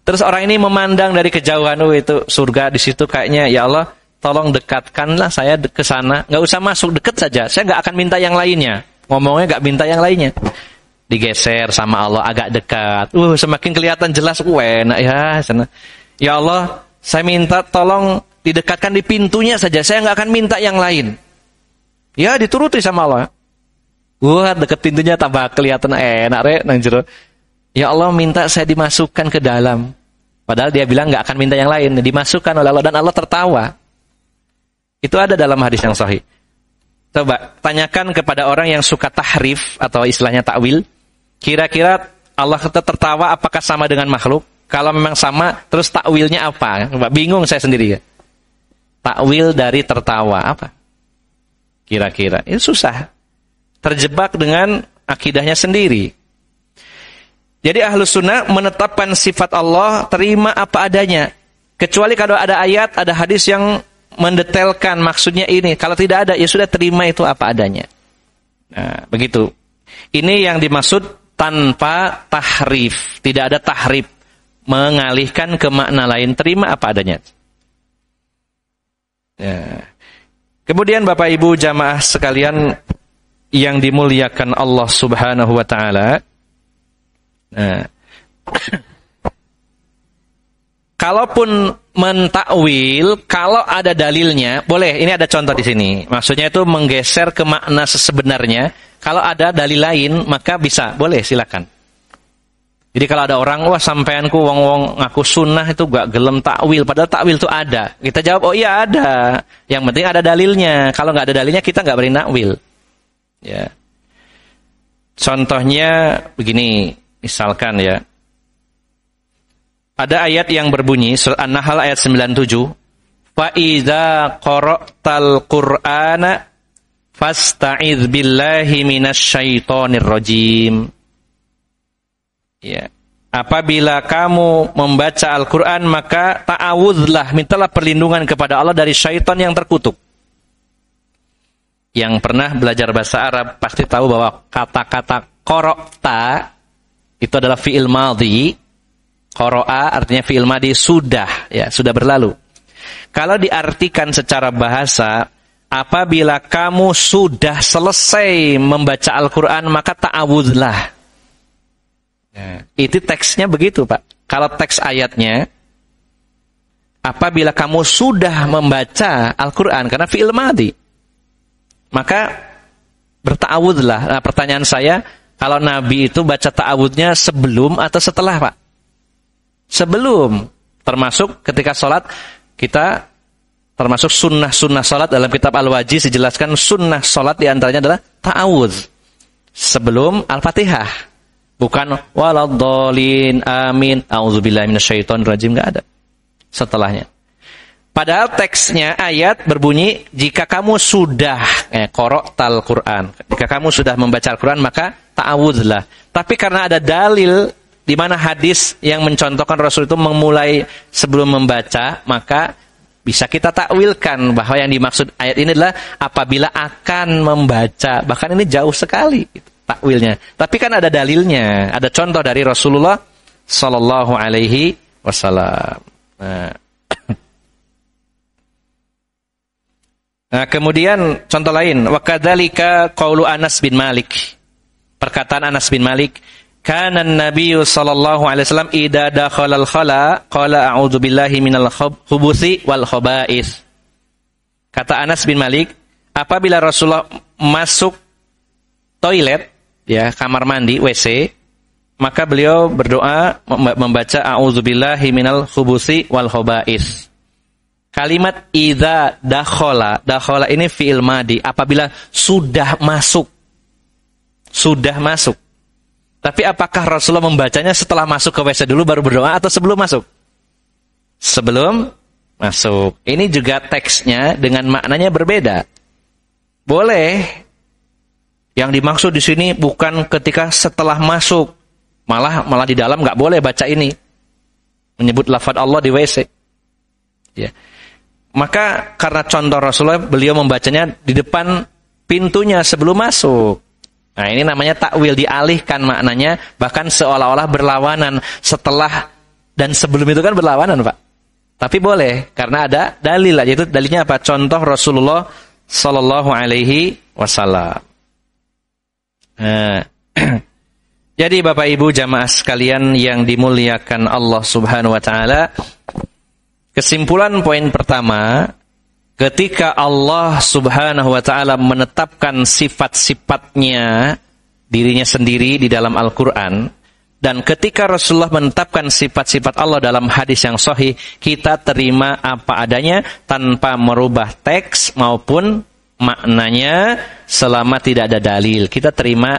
Terus orang ini memandang dari kejauhan, itu surga di situ kayaknya, ya Allah, tolong dekatkanlah saya ke sana. Nggak usah masuk, deket saja. Saya nggak akan minta yang lainnya. Ngomongnya nggak minta yang lainnya. Digeser sama Allah agak dekat. Semakin kelihatan jelas, enak ya sana. Ya Allah, saya minta tolong didekatkan di pintunya saja. Saya nggak akan minta yang lain. Ya, dituruti sama Allah. Deket pintunya tambah kelihatan enak nang jero. Ya Allah, minta saya dimasukkan ke dalam. Padahal dia bilang nggak akan minta yang lain. Dimasukkan oleh Allah dan Allah tertawa. Itu ada dalam hadis yang sahih. Coba tanyakan kepada orang yang suka tahrif atau istilahnya takwil. Kira-kira Allah tertawa apakah sama dengan makhluk? Kalau memang sama, terus takwilnya apa? Bingung saya sendiri ya. Takwil dari tertawa apa? Kira-kira. Itu susah. Terjebak dengan akidahnya sendiri. Jadi Ahlus Sunnah menetapkan sifat Allah, terima apa adanya. Kecuali kalau ada ayat, ada hadis yang mendetailkan maksudnya ini. Kalau tidak ada, ya sudah terima itu apa adanya. Nah, begitu. Ini yang dimaksud tanpa tahrif. Tidak ada tahrif. Mengalihkan ke makna lain. Terima apa adanya. Ya. Kemudian Bapak Ibu jamaah sekalian yang dimuliakan Allah Subhanahu wa taala. Nah, kalaupun mentakwil, kalau ada dalilnya, boleh. Ini ada contoh di sini. Maksudnya itu menggeser ke makna sebenarnya. Kalau ada dalil lain, maka bisa, boleh, silakan. Jadi kalau ada orang, wah sampeanku wong-wong ngaku sunnah itu gak gelem takwil, padahal takwil itu ada. Kita jawab, oh iya ada. Yang penting ada dalilnya. Kalau nggak ada dalilnya, kita nggak beri takwil. Ya. Contohnya begini, misalkan ya. Ada ayat yang berbunyi, surat An-Nahl ayat 97. Fa'idha qara'tal Qur'ana fasta'idz billahi minasyaitonir rajim. Ya. Apabila kamu membaca Al-Qur'an, maka ta'awudzlah, mintalah perlindungan kepada Allah dari syaitan yang terkutuk. Yang pernah belajar bahasa Arab pasti tahu bahwa kata-kata qara'ta itu adalah fi'il madhi. Qara'a artinya fi'il madhi sudah, ya, sudah berlalu. Kalau diartikan secara bahasa, apabila kamu sudah selesai membaca Al-Qur'an, maka ta'awudzlah. Ya, itu teksnya begitu, Pak. Kalau teks ayatnya, apabila kamu sudah membaca Al-Qur'an, karena fi'il madhi, maka berta'awudzlah. Nah, pertanyaan saya, kalau Nabi itu baca ta'awudnya sebelum atau setelah, Pak? Sebelum. Termasuk ketika sholat, kita termasuk sunnah-sunnah sholat dalam kitab Al-Wajiz dijelaskan sunnah sholat diantaranya adalah ta'awudz. Sebelum Al-Fatihah. Bukan waladhdallin amin a'udzubillahi minasyaitonirrajim, enggak ada. Setelahnya. Padahal teksnya ayat berbunyi jika kamu sudah qara'tal Qur'an. Jika kamu sudah membaca Al-Qur'an maka ta'awudzlah. Tapi karena ada dalil di mana hadis yang mencontohkan Rasul itu memulai sebelum membaca, maka bisa kita takwilkan bahwa yang dimaksud ayat ini adalah apabila akan membaca. Bahkan ini jauh sekali takwilnya. Tapi kan ada dalilnya, ada contoh dari Rasulullah sallallahu alaihi wasallam. Nah, kemudian contoh lain, wa kadzalika qaulu Anas bin Malik. Perkataan Anas bin Malik, kana an-nabiyyu sallallahu alaihi wasallam idza dakhala al-khala qala a'udzu billahi minal khubuthi wal khaba'ith. Kata Anas bin Malik, apabila Rasulullah masuk toilet, ya, kamar mandi, WC, maka beliau berdoa membaca a'udzu billahi minal khubuthi wal khaba'ith. Kalimat idza dakhala, dakhala ini fi'il madi, apabila sudah masuk. Sudah masuk. Tapi apakah Rasulullah membacanya setelah masuk ke WC dulu baru berdoa atau sebelum masuk? Sebelum masuk. Ini juga teksnya dengan maknanya berbeda. Boleh. Yang dimaksud di sini bukan ketika setelah masuk. Malah di dalam nggak boleh baca ini. Menyebut lafaz Allah di WC. Ya. Maka karena contoh Rasulullah, beliau membacanya di depan pintunya sebelum masuk. Nah, ini namanya takwil, dialihkan maknanya, bahkan seolah-olah berlawanan. Setelah dan sebelum itu kan berlawanan, Pak. Tapi boleh, karena ada dalil. Yaitu dalilnya apa? Contoh Rasulullah sallallahu alaihi wasallam. Jadi Bapak Ibu jamaah sekalian yang dimuliakan Allah Subhanahu wa taala, kesimpulan poin pertama, ketika Allah Subhanahu wa taala menetapkan sifat-sifatnya dirinya sendiri di dalam Al-Qur'an, dan ketika Rasulullah menetapkan sifat-sifat Allah dalam hadis yang sahih, kita terima apa adanya tanpa merubah teks maupun maknanya selama tidak ada dalil. Kita terima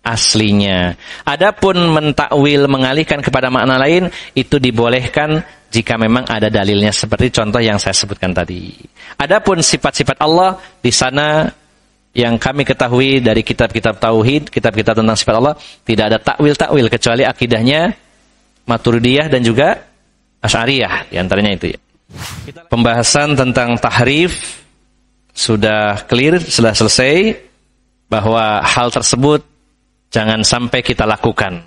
aslinya. Adapun mentakwil, mengalihkan kepada makna lain, itu dibolehkan jika memang ada dalilnya, seperti contoh yang saya sebutkan tadi. Adapun sifat-sifat Allah di sana yang kami ketahui dari kitab-kitab tauhid, kitab-kitab tentang sifat Allah, tidak ada takwil-takwil kecuali akidahnya Maturidiyah dan juga Asy'ariyah, di antaranya itu ya. Pembahasan tentang tahrif sudah clear, sudah selesai, bahwa hal tersebut jangan sampai kita lakukan.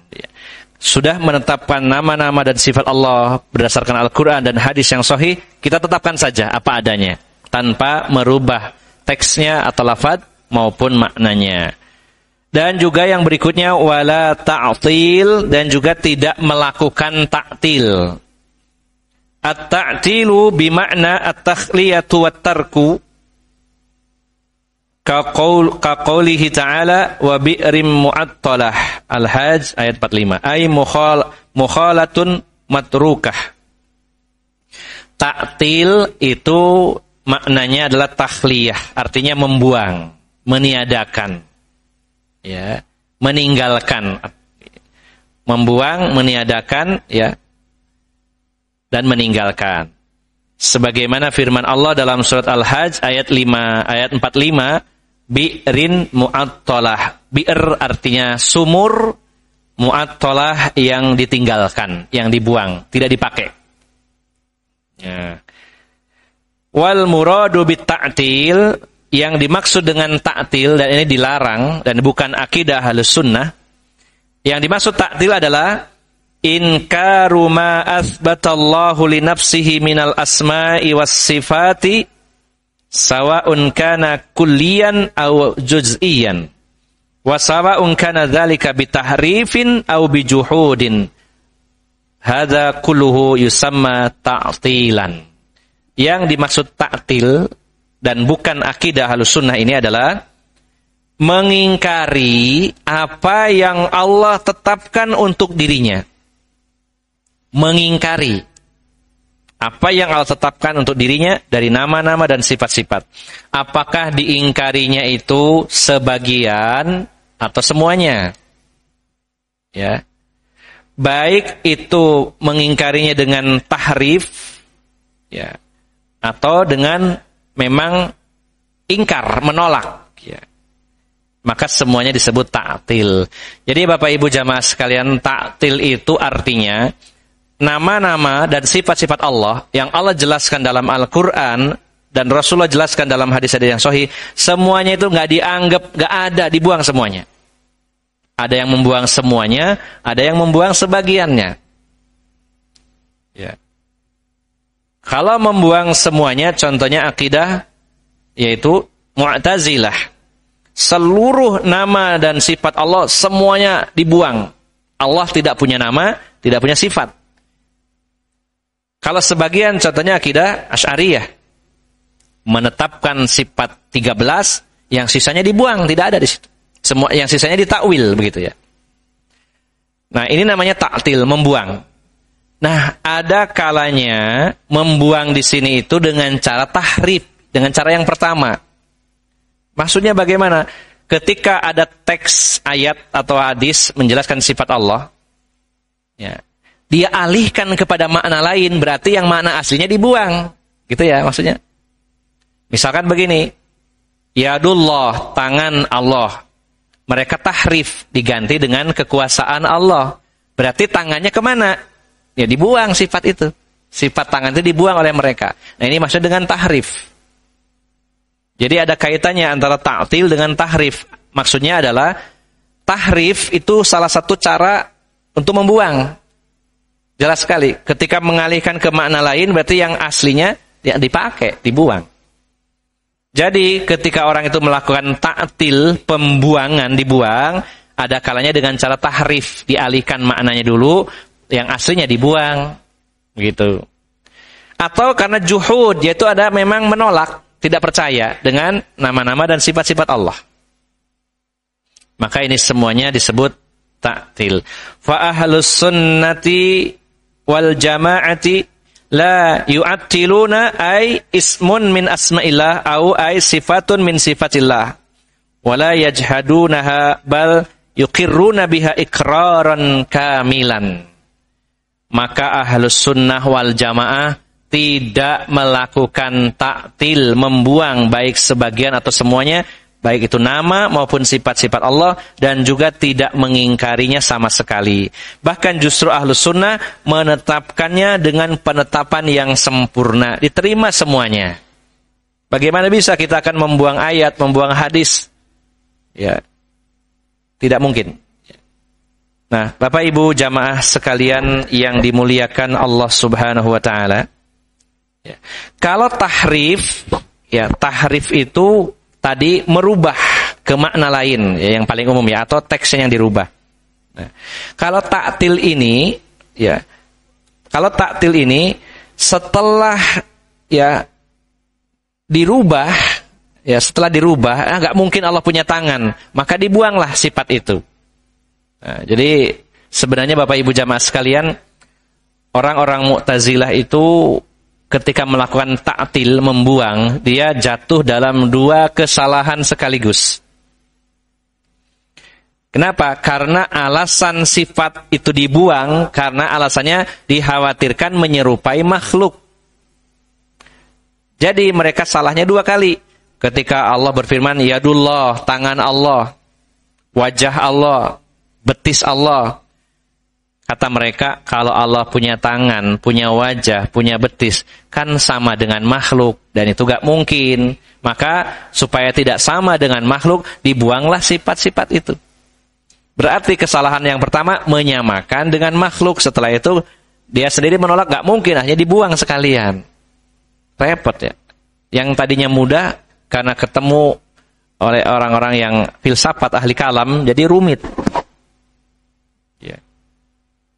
Sudah menetapkan nama-nama dan sifat Allah berdasarkan Al-Quran dan hadis yang sahih, kita tetapkan saja apa adanya, tanpa merubah teksnya atau lafaz maupun maknanya. Dan juga yang berikutnya, wala ta'til, dan juga tidak melakukan ta'til. At-ta'tilu bimakna at-takhliyatu wat-tarku, kaqaulihi ta'ala wa bi'rim mu'attalah, Al-Hajj ayat 45, ay mukhalatun matrukah. Ta'til itu maknanya adalah takhliyah, artinya membuang, meniadakan, ya, meninggalkan, membuang, meniadakan, ya, dan meninggalkan. Sebagaimana firman Allah dalam surat Al-Hajj ayat 5, ayat 45, bi'rin mu'attalah. Bi'r artinya sumur, mu'attalah yang ditinggalkan, yang dibuang, tidak dipakai. Ya. Wal muradu bit-ta'til, yang dimaksud dengan ta'til, dan ini dilarang dan bukan akidah Ahlus Sunnah. Yang dimaksud ta'til adalah inkaru ma athbatallahu li nafsihi minal asma'i was sifati sawa'un kana kulliyan aw juz'iyan wa sawa'un kana dzalika bitahrifin aw bijuhudin, hadza kulluhu yusamma ta'tilan. Yang dimaksud ta'til dan bukan akidah Ahlus Sunnah ini adalah mengingkari apa yang Allah tetapkan untuk dirinya. Mengingkari apa yang Allah tetapkan untuk dirinya dari nama-nama dan sifat-sifat. Apakah diingkarinya itu sebagian atau semuanya? Ya. Baik itu mengingkarinya dengan tahrif, ya, atau dengan memang ingkar, menolak, ya. Maka semuanya disebut ta'til. Jadi Bapak Ibu jamaah sekalian, ta'til itu artinya nama-nama dan sifat-sifat Allah yang Allah jelaskan dalam Al-Quran dan Rasulullah jelaskan dalam hadis-hadis yang sahih, semuanya itu nggak dianggap, nggak ada, dibuang semuanya. Ada yang membuang semuanya, ada yang membuang sebagiannya. Ya. Kalau membuang semuanya, contohnya akidah, yaitu Mu'tazilah. Seluruh nama dan sifat Allah semuanya dibuang. Allah tidak punya nama, tidak punya sifat. Kalau sebagian, contohnya akidah Asy'ariyah, menetapkan sifat 13, yang sisanya dibuang, tidak ada di situ. Semua yang sisanya ditakwil, begitu ya. Nah, ini namanya ta'til, membuang. Nah, ada kalanya membuang di sini itu dengan cara tahrif, dengan cara yang pertama. Maksudnya bagaimana? Ketika ada teks ayat atau hadis menjelaskan sifat Allah, ya, dia alihkan kepada makna lain, berarti yang makna aslinya dibuang. Gitu ya maksudnya. Misalkan begini, yadullah, tangan Allah. Mereka tahrif, diganti dengan kekuasaan Allah. Berarti tangannya kemana? Ya dibuang sifat itu. Sifat tangan itu dibuang oleh mereka. Nah, ini maksud dengan tahrif. Jadi ada kaitannya antara ta'til dengan tahrif. Maksudnya adalah tahrif itu salah satu cara untuk membuang. Jelas sekali. Ketika mengalihkan ke makna lain berarti yang aslinya yang dipakai, dibuang. Jadi ketika orang itu melakukan ta'til, pembuangan, dibuang, ada kalanya dengan cara tahrif, dialihkan maknanya dulu, yang aslinya dibuang. Begitu. Atau karena juhud, yaitu ada memang menolak, tidak percaya dengan nama-nama dan sifat-sifat Allah. Maka ini semuanya disebut ta'til. Fa ahlus sunnati wal jama'ati la yu'attiluna ay ismun min asma'illah au ay sifatun min sifatillah. Wa la yajhadunaha bal yuqirruna biha iqraran kamilan. Maka ahlus sunnah wal jamaah tidak melakukan ta'til, membuang baik sebagian atau semuanya, baik itu nama maupun sifat-sifat Allah, dan juga tidak mengingkarinya sama sekali. Bahkan justru ahlus sunnah menetapkannya dengan penetapan yang sempurna, diterima semuanya. Bagaimana bisa kita akan membuang ayat, membuang hadis? Ya, tidak mungkin. Nah, Bapak Ibu jamaah sekalian yang dimuliakan Allah Subhanahu wa taala, ya. Kalau tahrif, ya tahrif itu tadi merubah ke makna lain, ya, yang paling umum ya, atau teksnya yang dirubah. Nah, kalau ta'til ini, ya, kalau ta'til ini setelah ya dirubah, ya setelah dirubah, nggak mungkin Allah punya tangan, maka dibuanglah sifat itu. Nah, jadi sebenarnya Bapak Ibu jamaah sekalian, orang-orang Mu'tazilah itu ketika melakukan ta'til, membuang, dia jatuh dalam dua kesalahan sekaligus. Kenapa? Karena alasan sifat itu dibuang, karena alasannya dikhawatirkan menyerupai makhluk. Jadi mereka salahnya dua kali. Ketika Allah berfirman, yadullah, tangan Allah, wajah Allah, betis Allah. Kata mereka, kalau Allah punya tangan, punya wajah, punya betis, kan sama dengan makhluk, dan itu gak mungkin. Maka supaya tidak sama dengan makhluk, dibuanglah sifat-sifat itu. Berarti kesalahan yang pertama menyamakan dengan makhluk. Setelah itu dia sendiri menolak, gak mungkin, hanya dibuang sekalian. Repot ya. Yang tadinya mudah karena ketemu oleh orang-orang yang filsafat, ahli kalam, jadi rumit.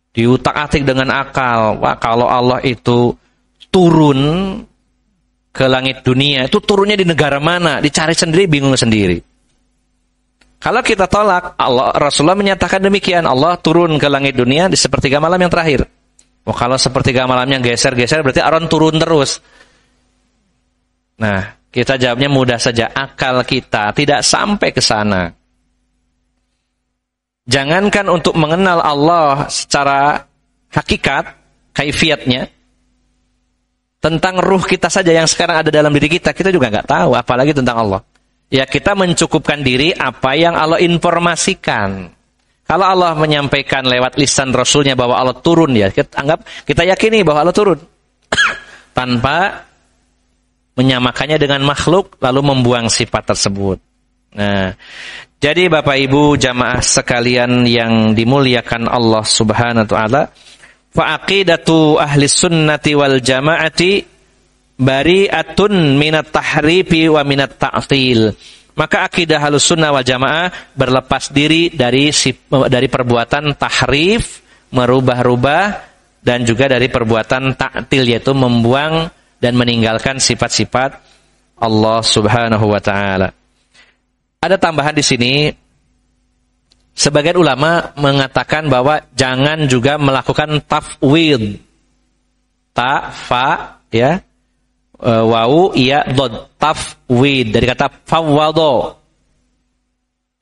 Diutak-atik dengan akal. Wah, kalau Allah itu turun ke langit dunia, itu turunnya di negara mana? Dicari sendiri, bingung sendiri. Kalau kita tolak, Rasulullah menyatakan demikian, Allah turun ke langit dunia di sepertiga malam yang terakhir. Oh, kalau sepertiga malamnya geser-geser, berarti Aaron turun terus. Nah, kita jawabnya mudah saja, akal kita tidak sampai ke sana. Jangankan untuk mengenal Allah secara hakikat, kaifiatnya, tentang ruh kita saja yang sekarang ada dalam diri kita, kita juga nggak tahu, apalagi tentang Allah. Ya, kita mencukupkan diri apa yang Allah informasikan. Kalau Allah menyampaikan lewat lisan Rasulnya bahwa Allah turun, ya kita yakini bahwa Allah turun. Tanpa menyamakannya dengan makhluk, lalu membuang sifat tersebut. Nah, jadi Bapak Ibu jamaah sekalian yang dimuliakan Allah Subhanahu wa taala, fa aqidatu ahli sunnati wal jamaati bari'atun minat tahrifi wa minat ta'til. Maka akidah Ahlussunnah wal Jamaah berlepas diri dari perbuatan tahrif, merubah-rubah, dan juga dari perbuatan ta'til, yaitu membuang dan meninggalkan sifat-sifat Allah Subhanahu wa taala. Ada tambahan di sini, sebagian ulama mengatakan bahwa jangan juga melakukan tafwid. Ya. Wawu iya dod, tafwid dari kata fawwado.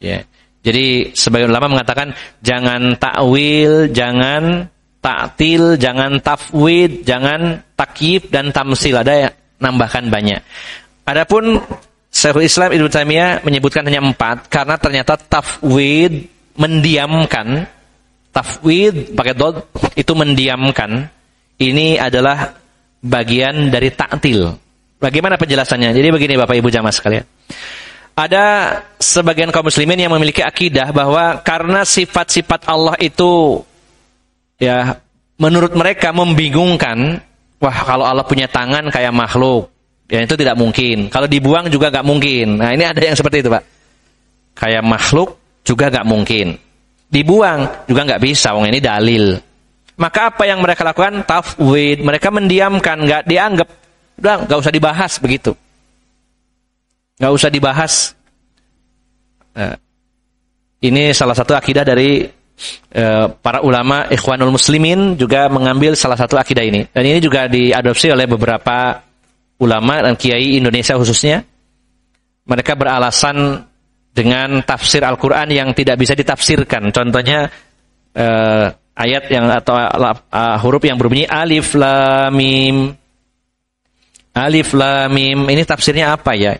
Ya. Jadi sebagian ulama mengatakan jangan takwil, jangan ta'til, jangan tafwid, jangan takyif dan tamsil. Ada yang nambahkan banyak. Adapun Syekhul Islam Ibnu Taimiyah menyebutkan hanya 4 karena ternyata tafwid mendiamkan, tafwid pakai dod itu mendiamkan. Ini adalah bagian dari ta'til. Bagaimana penjelasannya? Jadi begini Bapak Ibu jamaah sekalian. Ada sebagian kaum muslimin yang memiliki akidah bahwa karena sifat-sifat Allah itu ya menurut mereka membingungkan, wah kalau Allah punya tangan kayak makhluk, ya itu tidak mungkin. Kalau dibuang juga gak mungkin. Nah ini ada yang seperti itu Pak. Kayak makhluk juga gak mungkin. Dibuang juga gak bisa, wong ini dalil. Maka apa yang mereka lakukan? Tafwid. Mereka mendiamkan, nggak dianggap. Udah, nggak usah dibahas begitu. Nggak usah dibahas. Ini salah satu akidah dari para ulama Ikhwanul Muslimin juga mengambil salah satu akidah ini. Dan ini juga diadopsi oleh beberapa ulama dan kiai Indonesia khususnya. Mereka beralasan dengan tafsir Al-Quran yang tidak bisa ditafsirkan. Contohnya ayat yang atau huruf yang berbunyi alif lam mim. Alif lam mim ini tafsirnya apa ya?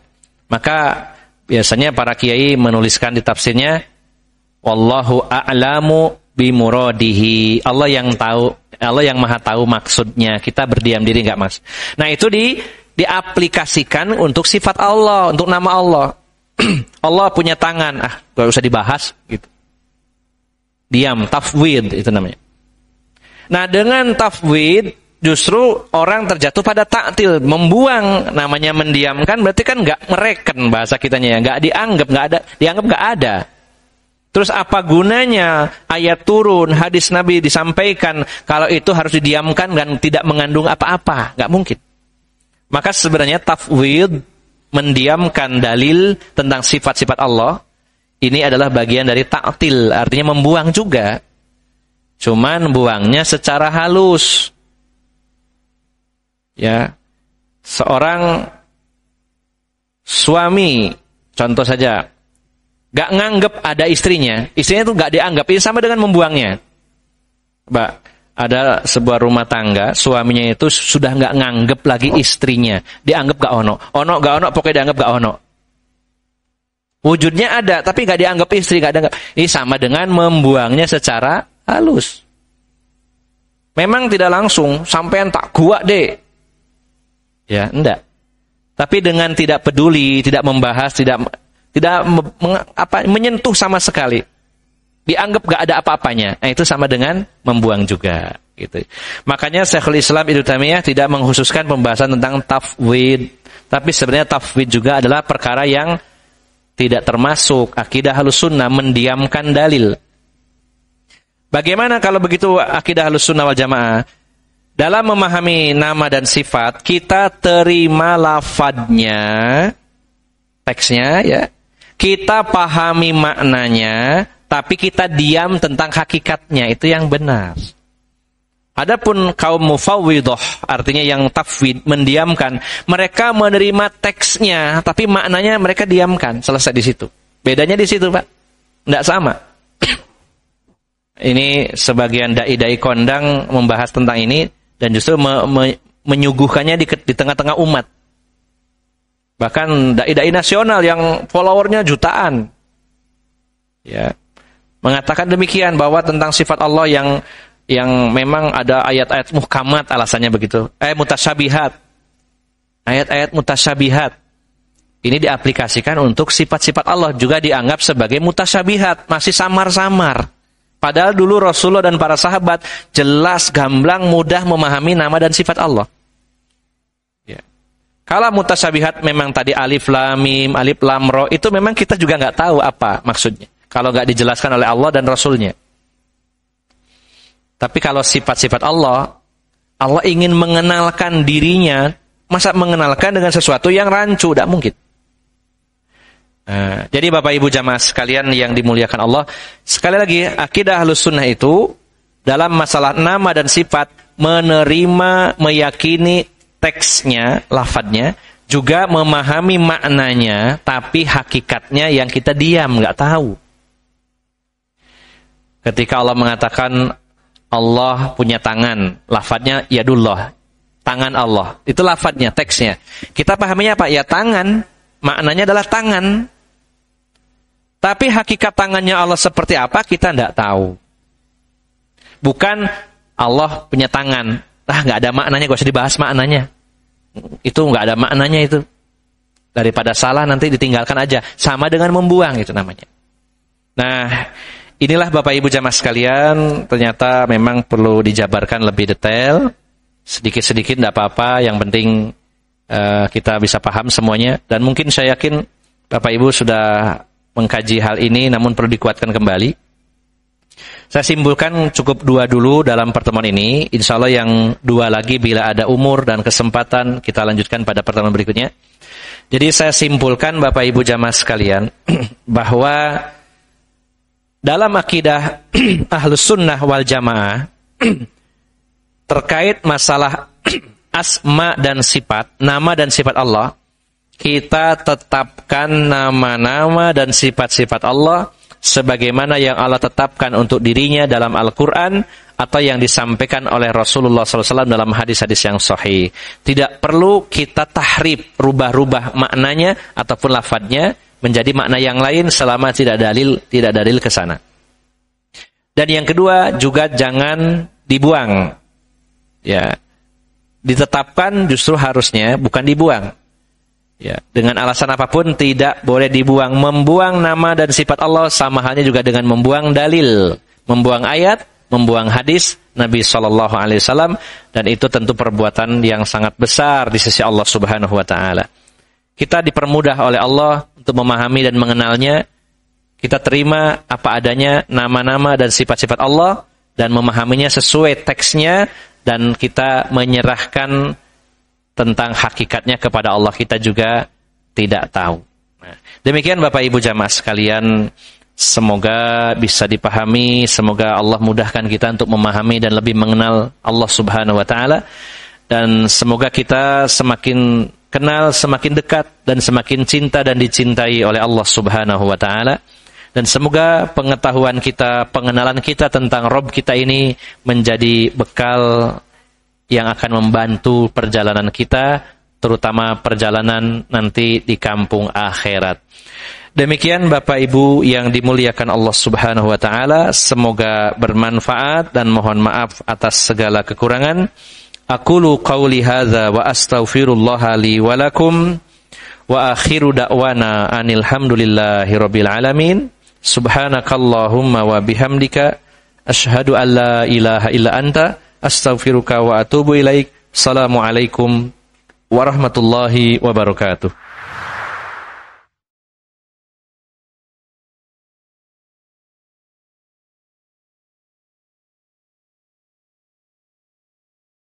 Maka biasanya para kiai menuliskan di tafsirnya wallahu a'lamu bimuradihi. Allah yang tahu, Allah yang maha tahu maksudnya. Kita berdiam diri enggak Mas. Nah, itu diaplikasikan untuk sifat Allah, untuk nama Allah. Allah punya tangan, enggak usah dibahas gitu. Diam, tafwid itu namanya. Nah dengan tafwid justru orang terjatuh pada ta'til, membuang, namanya mendiamkan berarti kan nggak mereken bahasa kitanya ya, nggak dianggap, dianggap nggak ada. Terus apa gunanya ayat turun, hadis Nabi disampaikan kalau itu harus didiamkan dan tidak mengandung apa-apa, nggak mungkin. Maka sebenarnya tafwid mendiamkan dalil tentang sifat-sifat Allah. Ini adalah bagian dari ta'til, artinya membuang juga. Cuman buangnya secara halus. Ya. Seorang suami, contoh saja, gak nganggep ada istrinya. Istrinya itu gak dianggap, ini sama dengan membuangnya. Mbak, ada sebuah rumah tangga, suaminya itu sudah gak nganggep lagi istrinya. Dianggap gak ono. Ono gak ono, pokoknya dianggap gak ono. Wujudnya ada, tapi nggak dianggap istri, nggak dianggap. Ini sama dengan membuangnya secara halus. Memang tidak langsung, sampean tak gua deh. Ya, enggak. Tapi dengan tidak peduli, tidak membahas, tidak menyentuh sama sekali. Dianggap nggak ada apa-apanya. Nah, itu sama dengan membuang juga. Gitu. Makanya Syekhul Islam Ibnu Taimiyah tidak mengkhususkan pembahasan tentang tafwid. Tapi sebenarnya tafwid juga adalah perkara yang tidak termasuk akidah Ahlussunnah, mendiamkan dalil. Bagaimana kalau begitu akidah Ahlussunnah wal Jamaah? Dalam memahami nama dan sifat, kita terima lafadznya, teksnya ya. Kita pahami maknanya, tapi kita diam tentang hakikatnya, itu yang benar. Adapun kaum mufawwidhah, artinya yang tafwid, mendiamkan, mereka menerima teksnya, tapi maknanya mereka diamkan, selesai di situ. Bedanya di situ, Pak. Tidak sama. Ini sebagian dai-dai kondang membahas tentang ini dan justru menyuguhkannya di tengah-tengah umat. Bahkan dai-dai nasional yang followernya jutaan. Ya. mengatakan demikian, bahwa tentang sifat Allah yang memang ada ayat-ayat muhkamat, alasannya begitu. Mutasyabihat. Ayat-ayat mutasyabihat. Ini diaplikasikan untuk sifat-sifat Allah, juga dianggap sebagai mutasyabihat, masih samar-samar. Padahal dulu Rasulullah dan para sahabat jelas, gamblang, mudah memahami nama dan sifat Allah. Ya. Kalau mutasyabihat memang tadi alif lam mim, alif lam ra, itu memang kita juga nggak tahu apa maksudnya kalau nggak dijelaskan oleh Allah dan Rasulnya. Tapi kalau sifat-sifat Allah, Allah ingin mengenalkan dirinya, masa mengenalkan dengan sesuatu yang rancu? Tidak mungkin. Jadi Bapak Ibu jamaah sekalian yang dimuliakan Allah, sekali lagi, akidah Ahlus Sunnah itu dalam masalah nama dan sifat menerima, meyakini teksnya, lafadznya, juga memahami maknanya, tapi hakikatnya yang kita diam, nggak tahu. Ketika Allah mengatakan Allah punya tangan, lafadznya yadullah, tangan Allah. Itu lafadznya, teksnya. Kita pahaminya apa? Ya tangan, maknanya adalah tangan. Tapi hakikat tangannya Allah seperti apa, kita tidak tahu. Bukan Allah punya tangan, nggak ada maknanya, gak usah dibahas maknanya. Itu nggak ada maknanya itu. Daripada salah nanti ditinggalkan aja. Sama dengan membuang itu namanya. Nah, inilah Bapak Ibu jamaah sekalian, ternyata memang perlu dijabarkan lebih detail. Sedikit-sedikit tidak apa-apa, yang penting kita bisa paham semuanya. Dan mungkin saya yakin Bapak Ibu sudah mengkaji hal ini, namun perlu dikuatkan kembali. Saya simpulkan cukup 2 dulu dalam pertemuan ini. Insya Allah yang 2 lagi bila ada umur dan kesempatan kita lanjutkan pada pertemuan berikutnya. Jadi saya simpulkan Bapak Ibu jamaah sekalian, bahwa dalam akidah Ahlus Sunnah wal Jamaah terkait masalah asma dan sifat, nama dan sifat Allah, kita tetapkan nama-nama dan sifat-sifat Allah sebagaimana yang Allah tetapkan untuk dirinya dalam Al-Quran atau yang disampaikan oleh Rasulullah SAW dalam hadis-hadis yang sahih. Tidak perlu kita tahrif, rubah-rubah maknanya ataupun lafadznya menjadi makna yang lain selama tidak dalil ke sana. Dan yang kedua juga jangan dibuang. Ya. Ditetapkan justru harusnya bukan dibuang. Ya, dengan alasan apapun tidak boleh dibuang. Membuang nama dan sifat Allah sama halnya juga dengan membuang dalil, membuang ayat, membuang hadis Nabi SAW, dan itu tentu perbuatan yang sangat besar di sisi Allah Subhanahu wa taala. Kita dipermudah oleh Allah untuk memahami dan mengenalnya. Kita terima apa adanya nama-nama dan sifat-sifat Allah dan memahaminya sesuai teksnya, dan kita menyerahkan tentang hakikatnya kepada Allah, kita juga tidak tahu. Nah, demikian Bapak Ibu jamaah sekalian, semoga bisa dipahami, semoga Allah mudahkan kita untuk memahami dan lebih mengenal Allah Subhanahu wa taala, dan semoga kita semakin kenal, semakin dekat dan semakin cinta dan dicintai oleh Allah Subhanahu wa taala. Dan semoga pengetahuan kita, pengenalan kita tentang Rabb kita ini menjadi bekal yang akan membantu perjalanan kita, terutama perjalanan nanti di kampung akhirat. Demikian Bapak Ibu yang dimuliakan Allah Subhanahu wa taala, semoga bermanfaat dan mohon maaf atas segala kekurangan. Aqulu qauli hadza wa astaghfirullaha li wa lakum wa akhiru da'wana anil hamdulillahi rabbil alamin. Subhanakallahumma wa bihamdika asyhadu an la ilaha illa anta astaghfiruka wa atubu ilaik. Assalamualaikum warahmatullahi wabarakatuh.